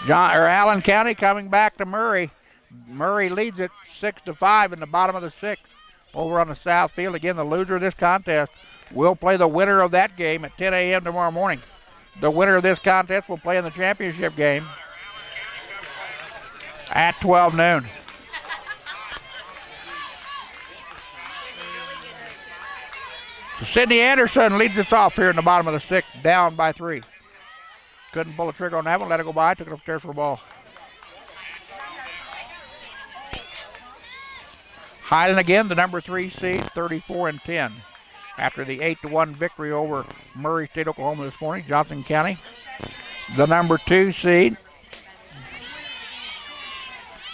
Allen County coming back to Murray. Murray leads it 6-5 in the bottom of the 6th. Over on the south field. Again, the loser of this contest will play the winner of that game at 10 a.m. tomorrow morning. The winner of this contest will play in the championship game at 12 noon. So Sydney Anderson leads us off here in the bottom of the 6th, down by 3. Couldn't pull the trigger on that one, let it go by, took it upstairs for a ball. Highland again, the number 3 seed, 34-10. After the 8-1 victory over Murray State, Oklahoma this morning, Johnson County, the number 2 seed,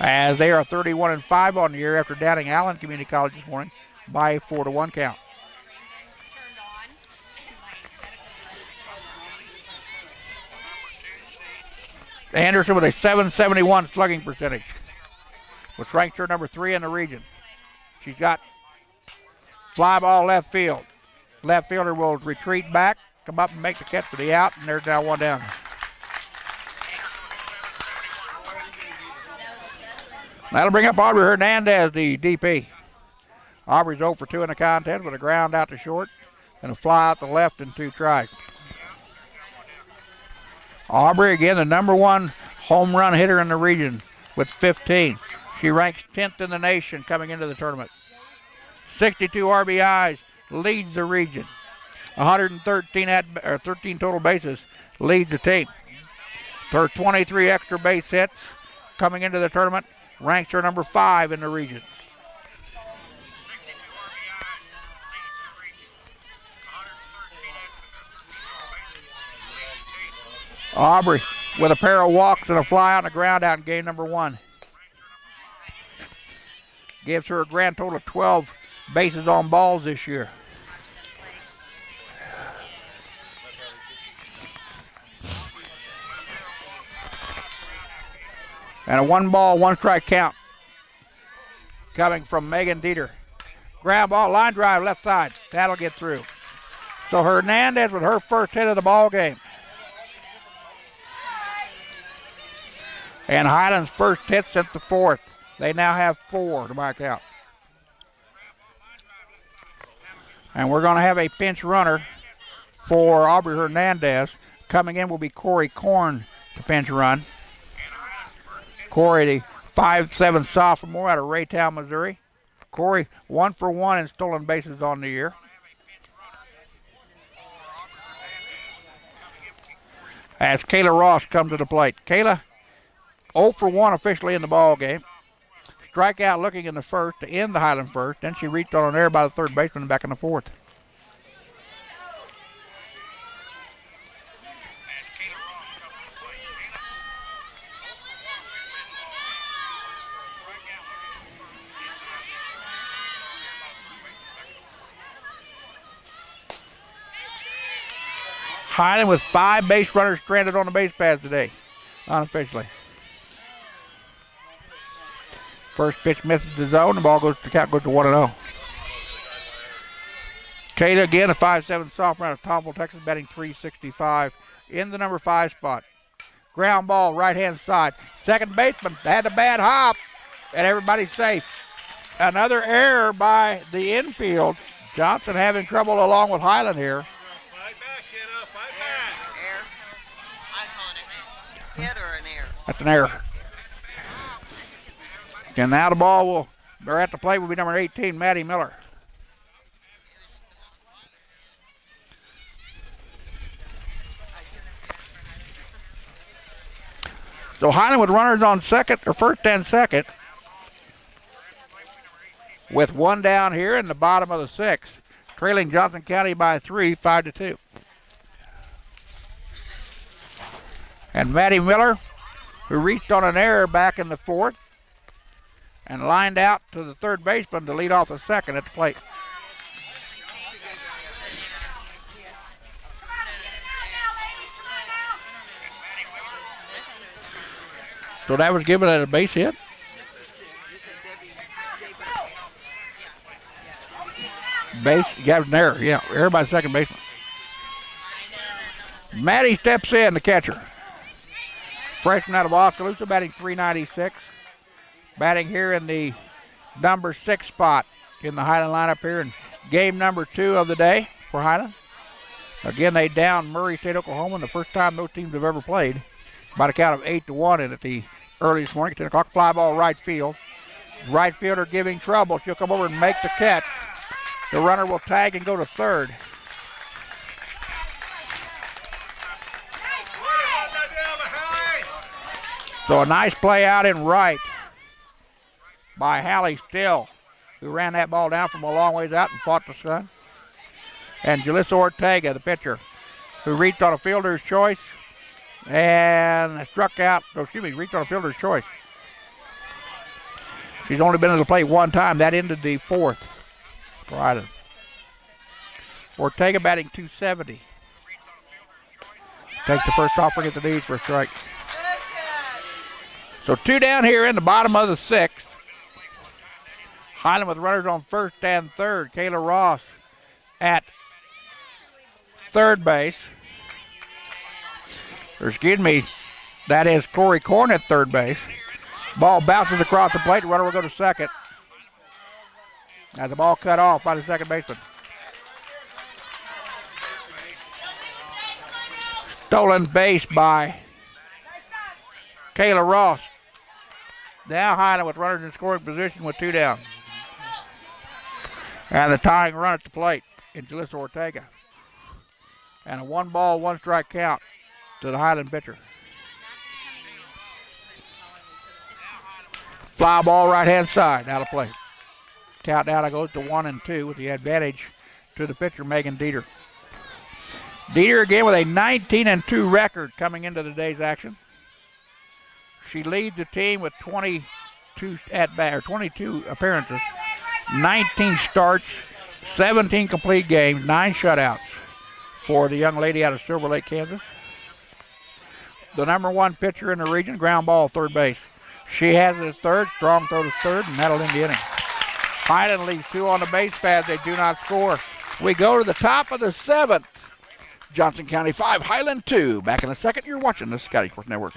as they are 31-5 on the year after downing Allen Community College this morning by a 4-1 count. Anderson with a .771 slugging percentage, which ranks her number 3 in the region. She's got fly ball left field. Left fielder will retreat back, come up and make the catch for the out, and there's now 1 down. That'll bring up Aubrey Hernandez, the DP. Aubrey's 0 for 2 in the contest with a ground out to short and a fly out to left and 2 tries. Aubrey, again, the number 1 home run hitter in the region with 15. She ranks 10th in the nation coming into the tournament. 62 RBIs, leads the region. 13 total bases, leads the team. Her 23 extra base hits coming into the tournament, ranks her number 5 in the region. Aubrey with a pair of walks and a fly on the ground out in game number 1. Gives her a grand total of 12 bases on balls this year. And a 1-ball, 1-strike count coming from Megan Dieter. Ground ball, line drive, left side. That'll get through. So Hernandez with her first hit of the ball game. And Highland's first hit since the fourth. They now have 4 to back out. And we're going to have a pinch runner for Aubrey Hernandez. Coming in will be Corey Korn to pinch run. Corey, the 5'7" sophomore out of Raytown, Missouri. Corey 1 for 1 in stolen bases on the year. As Kayla Ross comes to the plate. Kayla 0 for 1 officially in the ball game. Strikeout looking in the first to end the Highland first. Then she reached on an error by the third baseman back in the fourth. Highland with 5 base runners stranded on the base paths today, unofficially. First pitch misses the zone. The ball goes to count goes to 1-0. Kayla again, a 5'7" sophomore out of Thomasville, Texas, batting .365 in the number 5 spot. Ground ball, right-hand side. Second baseman had a bad hop, and everybody's safe. Another error by the infield. Johnson having trouble along with Highland here. Fight back, kiddo. Fight back. Air. I'm calling it. Hit or an air? That's an error. And now the ball will, they're at the plate, will be number 18, Maddie Miller. So Highland with runners on second, or first and second, with 1 down here in the bottom of the 6th, trailing Johnson County by 3, 5-2. And Maddie Miller, who reached on an error back in the 4th, and lined out to the third baseman to lead off the second at the plate. So that was given as a base hit. Base, got an error, yeah, error by the second baseman. Maddie steps in, the catcher. Freshman out of Oskaloosa, batting .396. Batting here in the number 6 spot in the Highland lineup here in game number 2 of the day for Highland. Again, they downed Murray State, Oklahoma, the first time those teams have ever played. By a count of 8-1 in at the early this morning. 10 o'clock fly ball right field. Right fielder giving trouble. She'll come over and make the catch. The runner will tag and go to third. So a nice play out in right by Hallie Still, who ran that ball down from a long ways out and fought the sun. And Jalissa Ortega, the pitcher, who reached on a fielder's choice and struck out, reached on a fielder's choice. She's only been to the plate 1 time. That ended the 4th for Highland. Ortega batting .270. Takes the first offering at the knees for a strike. So 2 down here in the bottom of the 6th. Highland with runners on first and third. Kayla Ross at third base. Or excuse me, that is Corey Korn at third base. Ball bounces across the plate. The runner will go to second. As the ball cut off by the second baseman. Stolen base by Kayla Ross. Now Highland with runners in scoring position with 2 down. And the tying run at the plate in Jalissa Ortega. And a 1-ball, 1-strike count to the Highland pitcher. Fly ball right-hand side, out of play. Count down goes to 1-2 with the advantage to the pitcher, Megan Dieter. Dieter again with a 19-2 record coming into the day's action. She leads the team with 22 appearances, 19 starts, 17 complete games, 9 shutouts for the young lady out of Silver Lake, Kansas. The number 1 pitcher in the region, ground ball, third base. She has it at third, strong throw to third, and that'll end the inning. Highland leaves 2 on the base pad. They do not score. We go to the top of the 7th. Johnson County 5, Highland 2. Back in a second, you're watching the Scotty Sports Network.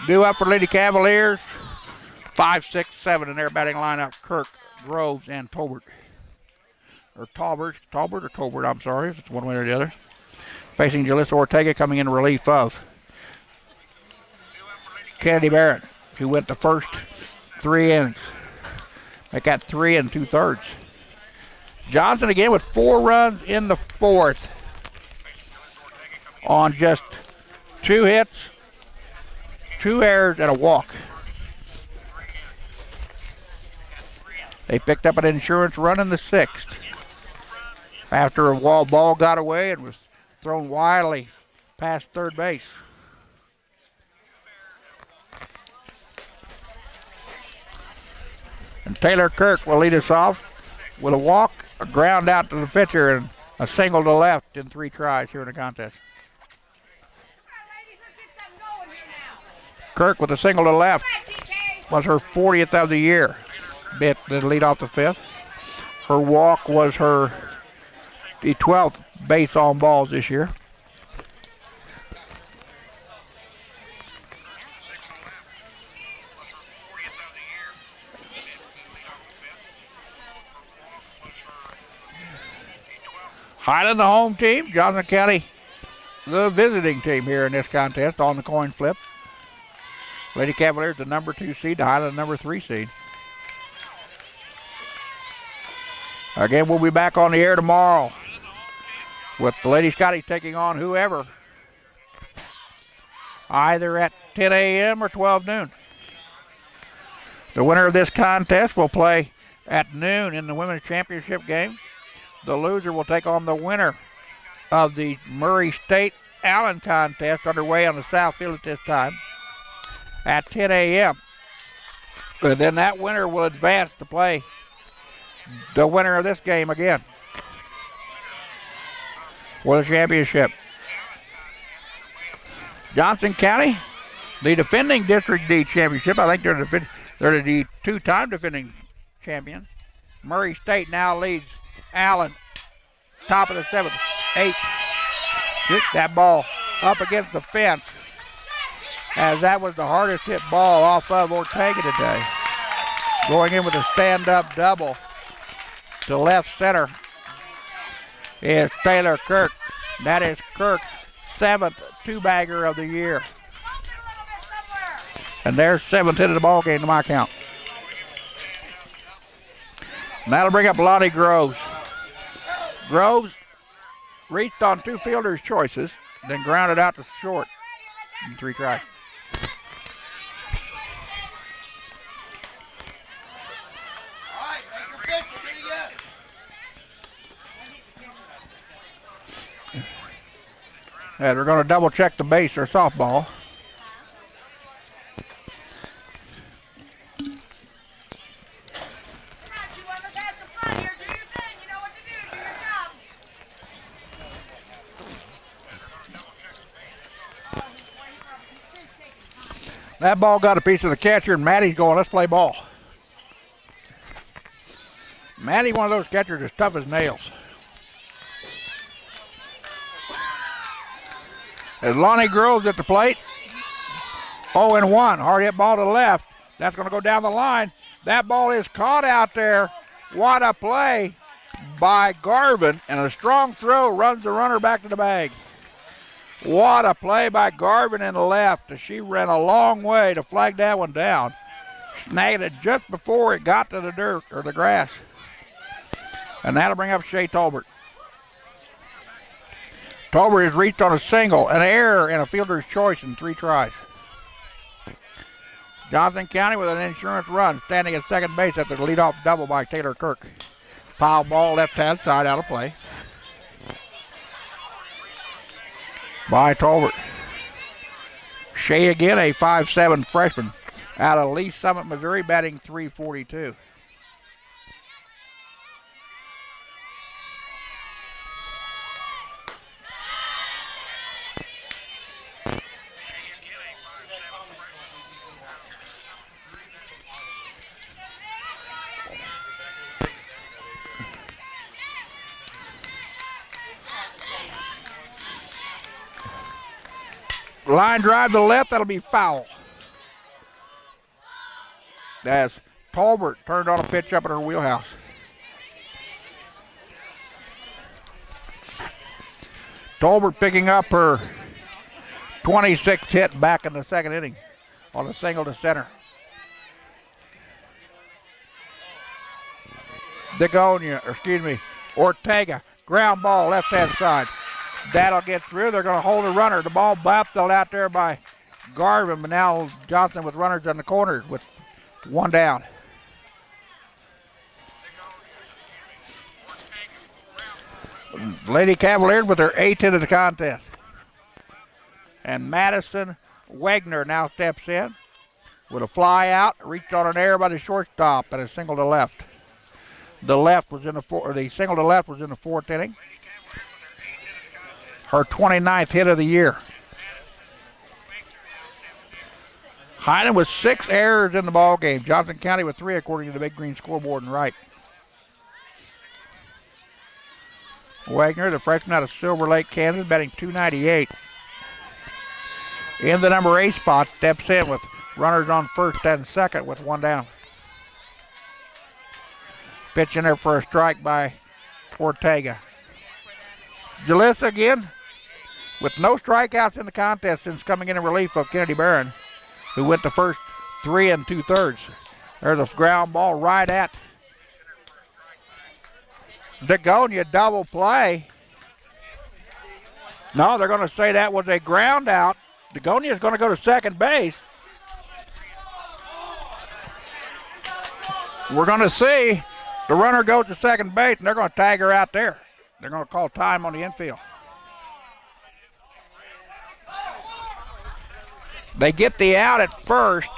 Due up for Lady Cavaliers. 5, 6, 7 in their batting lineup. Kirk, Groves, and Tolbert. Or Talbert or Tolbert, I'm sorry, if it's one way or the other. Facing Jalissa Ortega, coming in relief of Kennedy Barrett, who went the first 3 innings. They got 3 2/3. Johnson again with 4 runs in the 4th on just 2 hits, 2 errors, and a walk. They picked up an insurance run in the 6th after a wall ball got away and was thrown wildly past third base. And Taylor Kirk will lead us off with a walk, a ground out to the pitcher, and a single to left in 3 tries here in the contest. Kirk with a single to left was her 40th of the year. Bit to lead off the 5th. Her walk was her 12th base on balls this year. Highland, the home team. Johnson County, the visiting team here in this contest on the coin flip. Lady Cavaliers, the number 2 seed. The Highland, the number 3 seed. Again, we'll be back on the air tomorrow with the Lady Scotties taking on whoever, either at 10 a.m. or 12 noon. The winner of this contest will play at noon in the Women's Championship game. The loser will take on the winner of the Murray State Allen contest underway on the South Field at this time at 10 a.m. And then that winner will advance to play the winner of this game again for the championship. Johnson County, the defending District D championship. I think they're the 2-time defending champion. Murray State now leads Allen, top of the 7th, 8. Hit that ball up against the fence, as that was the hardest hit ball off of Ortega today. Going in with a stand-up double to left center is Taylor Kirk. That is Kirk's 7th 2-bagger of the year. And there's 7th hit of the ball game to my count. And that'll bring up Lonnie Groves. Groves reached on 2 fielders' choices, then grounded out to short in 3 tries. And we're going to double check the base or softball. That ball got a piece of the catcher, and Maddie's going, let's play ball. Maddie, one of those catchers, is tough as nails. As Lonnie Groves at the plate. 0-1. Hard hit ball to the left. That's going to go down the line. That ball is caught out there. What a play by Garvin. And a strong throw runs the runner back to the bag. What a play by Garvin in the left. She ran a long way to flag that one down. Snagged it just before it got to the dirt or the grass. And that'll bring up Shea Tolbert. Tolbert has reached on a single, an error, and a fielder's choice in 3 tries. Johnson County with an insurance run, standing at second base after the leadoff double by Taylor Kirk. Foul ball left-hand side out of play by Tolbert. Shea again, a 5'7" freshman out of Lee Summit, Missouri, batting .342. Line drive to the left, that'll be foul. as Tolbert turned on a pitch up in her wheelhouse. Tolbert picking up her 26th hit back in the second inning on a single to center. Ortega, ground ball left hand side. That'll get through. They're going to hold a runner. The ball bopped out there by Garvin, but now Johnson with runners in the corners with one down. Lady Cavaliers with their 8th hit of the contest. And Madison Wagner now steps in with a fly out, reached on an error by the shortstop and a single to left. The single to left was in the 4th inning. Her 29th hit of the year. Highland with 6 errors in the ball game. Johnson County with 3 according to the big green scoreboard and right. Wagner, the freshman out of Silver Lake, Kansas, batting .298. In the number 8 spot, steps in with runners on first and second with one down. Pitch in there for a strike by Ortega. Jalissa again with no strikeouts in the contest since coming in relief of Kennedy Barron, who went the first 3 2/3. There's a ground ball right at Dagonia, double play. No, they're going to say that was a ground out. Dagonia is going to go to second base. We're going to see the runner goes to second base, and they're going to tag her out there. They're going to call time on the infield. They get the out at first.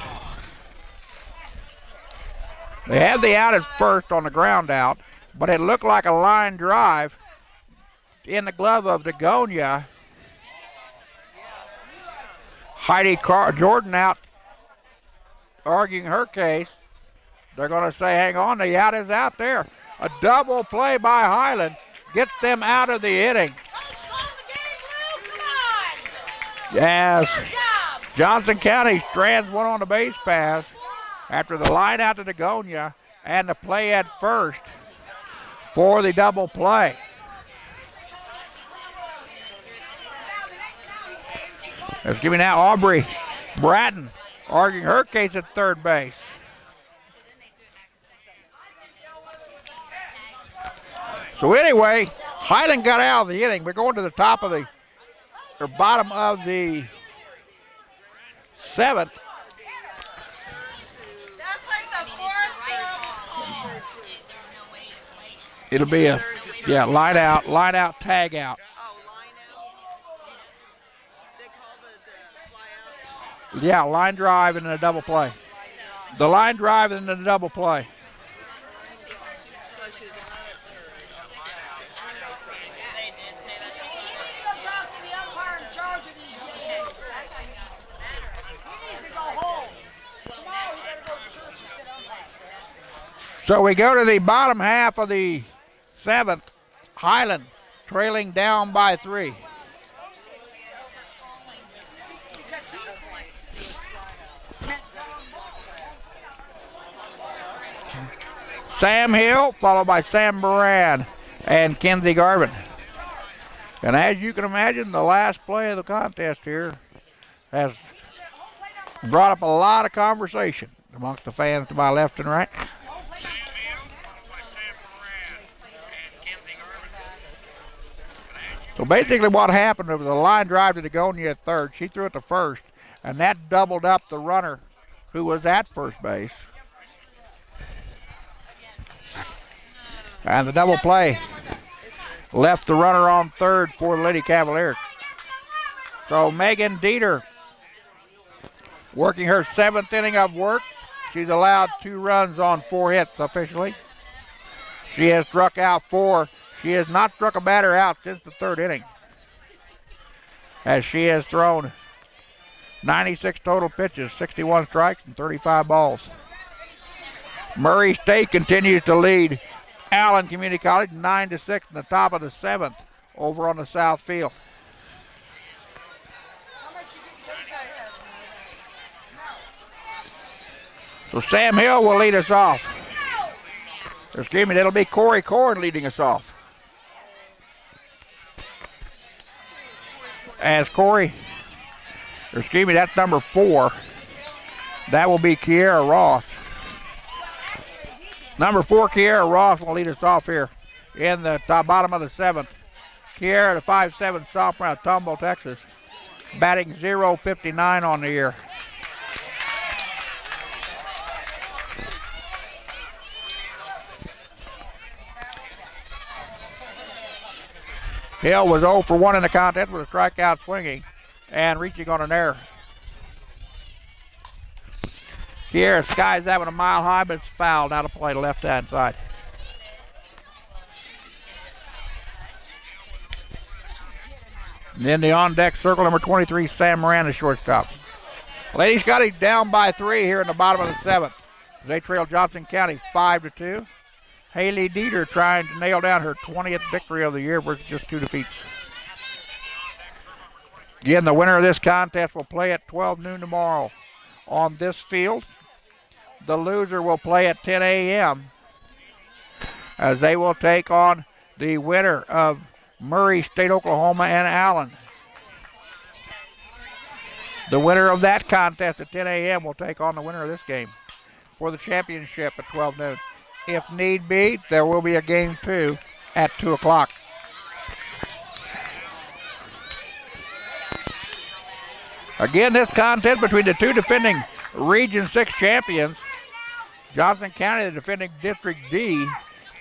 They have the out at first on the ground out, but it looked like a line drive in the glove of Dagonia. Jordan out arguing her case. They're going to say, hang on, the out is out there. A double play by Highland gets them out of the inning. Yes. Johnson County strands one on the base pass after the line out to Dagonia and the play at first for the double play. Let's give me now Aubrey Bratton arguing her case at third base. So anyway, Highland got out of the inning. We're going to the top of the, or bottom of the 7th. That's like the 4th. It'll be a, line out, tag out. Oh, line out. They called it fly out. Yeah, line drive and then a double play. The line drive and then the double play. So we go to the bottom half of the 7th. Highland trailing down by 3. Sam Hill, followed by Sam Moran and Kenzie Garvin. And as you can imagine, the last play of the contest here has brought up a lot of conversation amongst the fans to my left and right. So basically what happened was a line drive to Dagonia at third. She threw it to first, and that doubled up the runner who was at first base. And the double play left the runner on third for the Lady Cavaliers. So Megan Dieter working her 7th inning of work. She's allowed 2 runs on 4 hits officially. She has struck out 4. She has not struck a batter out since the 3rd inning, as she has thrown 96 total pitches, 61 strikes, and 35 balls. Murray State continues to lead Allen Community College 9-6 in the top of the 7th over on the south field. So Sam Hill will lead us off. Excuse me, that'll be Corey Corn leading us off. As Corey, excuse me, that's number 4. That will be Kiera Ross. Number 4, Kiera Ross will lead us off here in the bottom of the 7th. Kiera, the 5'7" sophomore out of Tomball, Texas, batting .059 on the year. Hill was 0 for 1 in the contest with a strikeout swinging and reaching on an error. Kiera skies that one a mile high, but it's fouled out of play to left-hand side. And then the on-deck circle, number 23, Sam Moran, the shortstop. Lady Scotty down by 3 here in the bottom of the 7th. They trail Johnson County 5-2. Haley Dieter trying to nail down her 20th victory of the year versus just 2 defeats. Again, the winner of this contest will play at 12 noon tomorrow on this field. The loser will play at 10 a.m. as they will take on the winner of Murray State, Oklahoma, and Allen. The winner of that contest at 10 a.m. will take on the winner of this game for the championship at 12 noon. If need be, there will be a game 2 at 2 o'clock. Again, this contest between the 2 defending Region 6 champions. Johnson County, the defending District D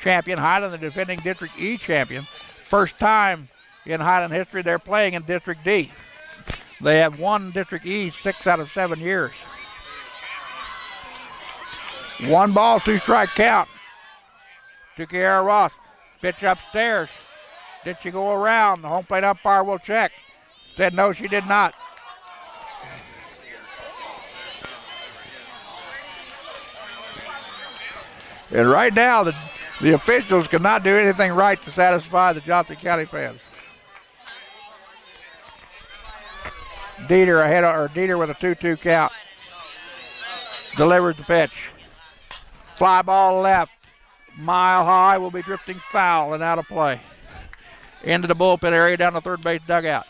champion. Highland, the defending District E champion. First time in Highland history they're playing in District D. They have won District E 6 out of 7 years. 1 ball, 2 strike count to Kiera Ross. Pitch upstairs. Did she go around? The home plate umpire will check. Said no, she did not. And right now, the officials cannot do anything right to satisfy the Johnson County fans. Dieter with a 2-2 count. Delivers the pitch. Fly ball left. Mile high, will be drifting foul and out of play. Into the bullpen area down the third base dugout.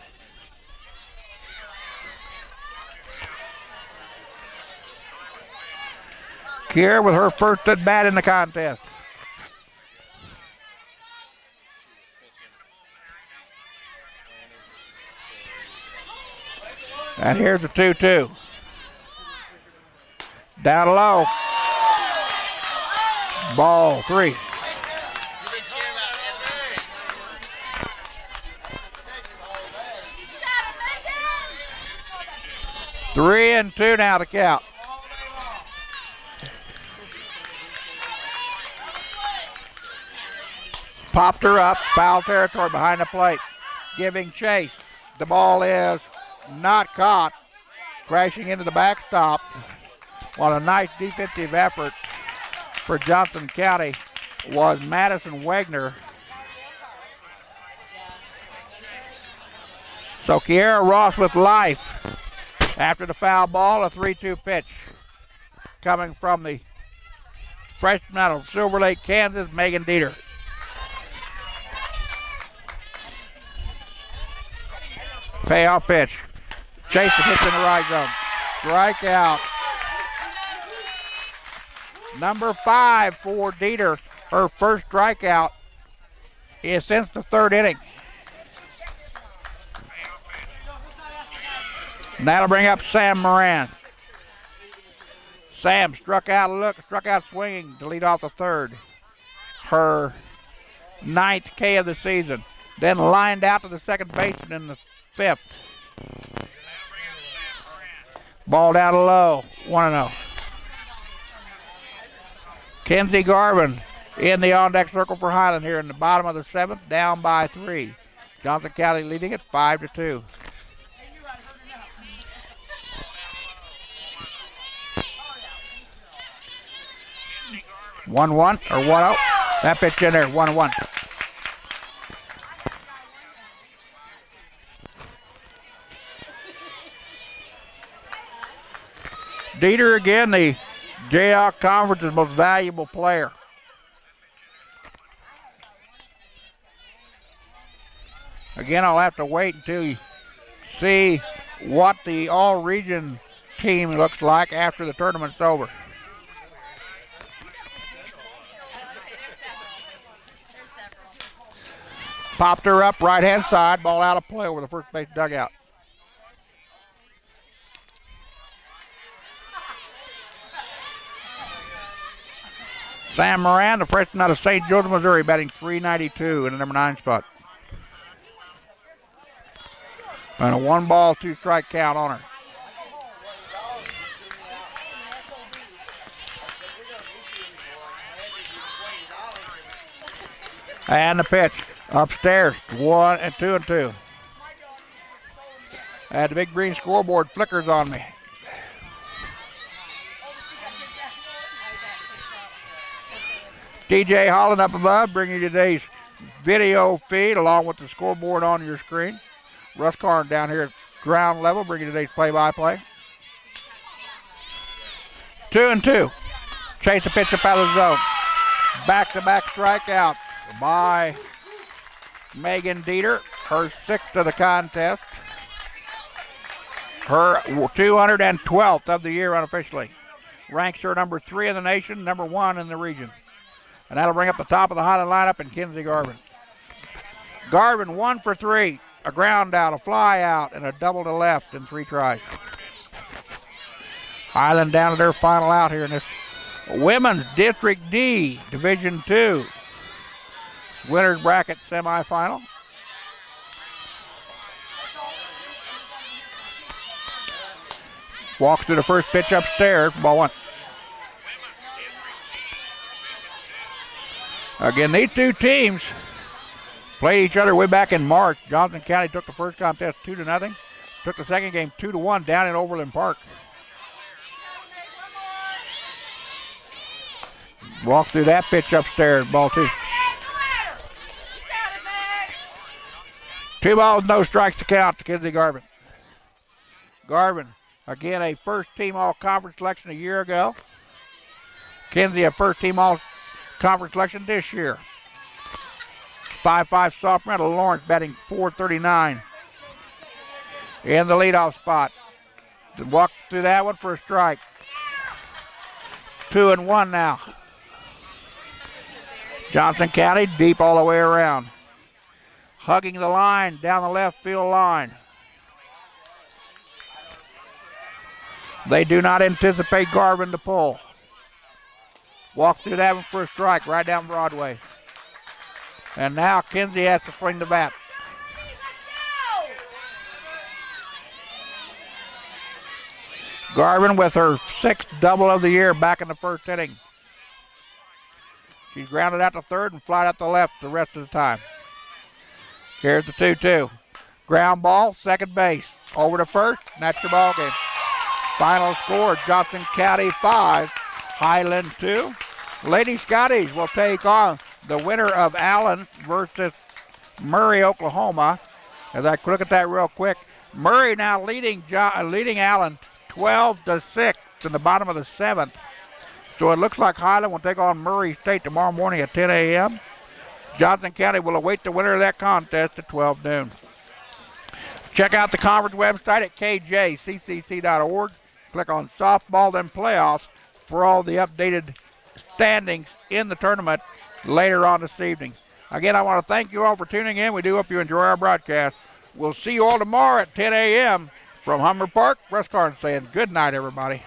Kiera with her first at bat in the contest. And here's the 2-2. Down low. Ball 3. 3-2 now to count. Popped her up, foul territory behind the plate, giving chase. The ball is not caught, crashing into the backstop on a nice defensive effort for Johnson County was Madison Wagner. So Kiera Ross with life after the foul ball, a 3-2 pitch coming from the freshman out of Silver Lake, Kansas, Megan Dieter. Payoff pitch. Chase the pitch in the right zone. Strikeout. Number 5 for Dieter. Her first strikeout is since the 3rd inning. And that'll bring up Sam Moran. Sam struck out swinging to lead off the 3rd. Her 9th K of the season. Then lined out to the second baseman in the 5th. Ball down low, 1-0. Kenzie Garvin in the on-deck circle for Highland here in the bottom of the 7th, down by 3. Johnson County leading it 5-2. One-one or 1-0. That pitch in there, 1-1. Dieter again, the Jayhawk Conference's most valuable player. Again, I'll have to wait until you see what the all-region team looks like after the tournament's over. Popped her up right-hand side, ball out of play over the first base dugout. Sam Moran, the freshman out of St. Joseph, Missouri, batting .392 in the number 9 spot. And a 1-ball, 2-strike count on her. And the pitch upstairs, 1-2. And the big green scoreboard flickers on me. DJ Highland up above, bringing you today's video feed along with the scoreboard on your screen. Russ Karn down here at ground level, bringing you today's play-by-play. 2-2. Chase the pitch up out of the zone. Back-to-back strikeouts by Megan Dieter, her 6th of the contest. Her 212th of the year unofficially. Ranks her number 3 in the nation, number 1 in the region. And that'll bring up the top of the Highland lineup in Kinsey Garvin. Garvin 1 for 3. A ground out, a fly out, and a double to left in 3 tries. Highland down to their final out here in this Women's District D, Division II. Winners bracket semifinal. Walks to the first pitch upstairs, ball 1. Again, these two teams played each other way back in March. Johnson County took the first contest 2-0. Took the second game 2-1 down in Overland Park. Walk through that pitch upstairs, ball 2. 2 balls, no strikes to count to Kinsey Garvin. Garvin, again, a first-team all-conference selection a year ago. Kinsey, a first-team all-conference selection this year. 5'5" sophomore out of Lawrence, batting .439 in the leadoff spot. Walk through that one for a strike. 2-1 now. Johnson County deep all the way around. Hugging the line down the left field line. They do not anticipate Garvin to pull. Walk through that one for a strike right down Broadway. And now Kinsey has to swing the bat. Garvin with her 6th double of the year back in the first inning. She's grounded out to third and flied out to left the rest of the time. Here's the 2-2. Ground ball, second base. Over to first, and that's your ball game. Final score, Johnson County 5, Highland 2. Lady Scotties will take on the winner of Allen versus Murray, Oklahoma. As I look at that real quick, Murray now leading Allen 12-6 in the bottom of the 7th. So it looks like Highland will take on Murray State tomorrow morning at 10 a.m. Johnson County will await the winner of that contest at 12 noon. Check out the conference website at kjccc.org. Click on softball, then playoffs for all the updated standings in the tournament later on this evening. Again, I want to thank you all for tuning in. We do hope you enjoy our broadcast. We'll see you all tomorrow at 10 a.m. from Humber Park. Russ Karn saying good night, everybody.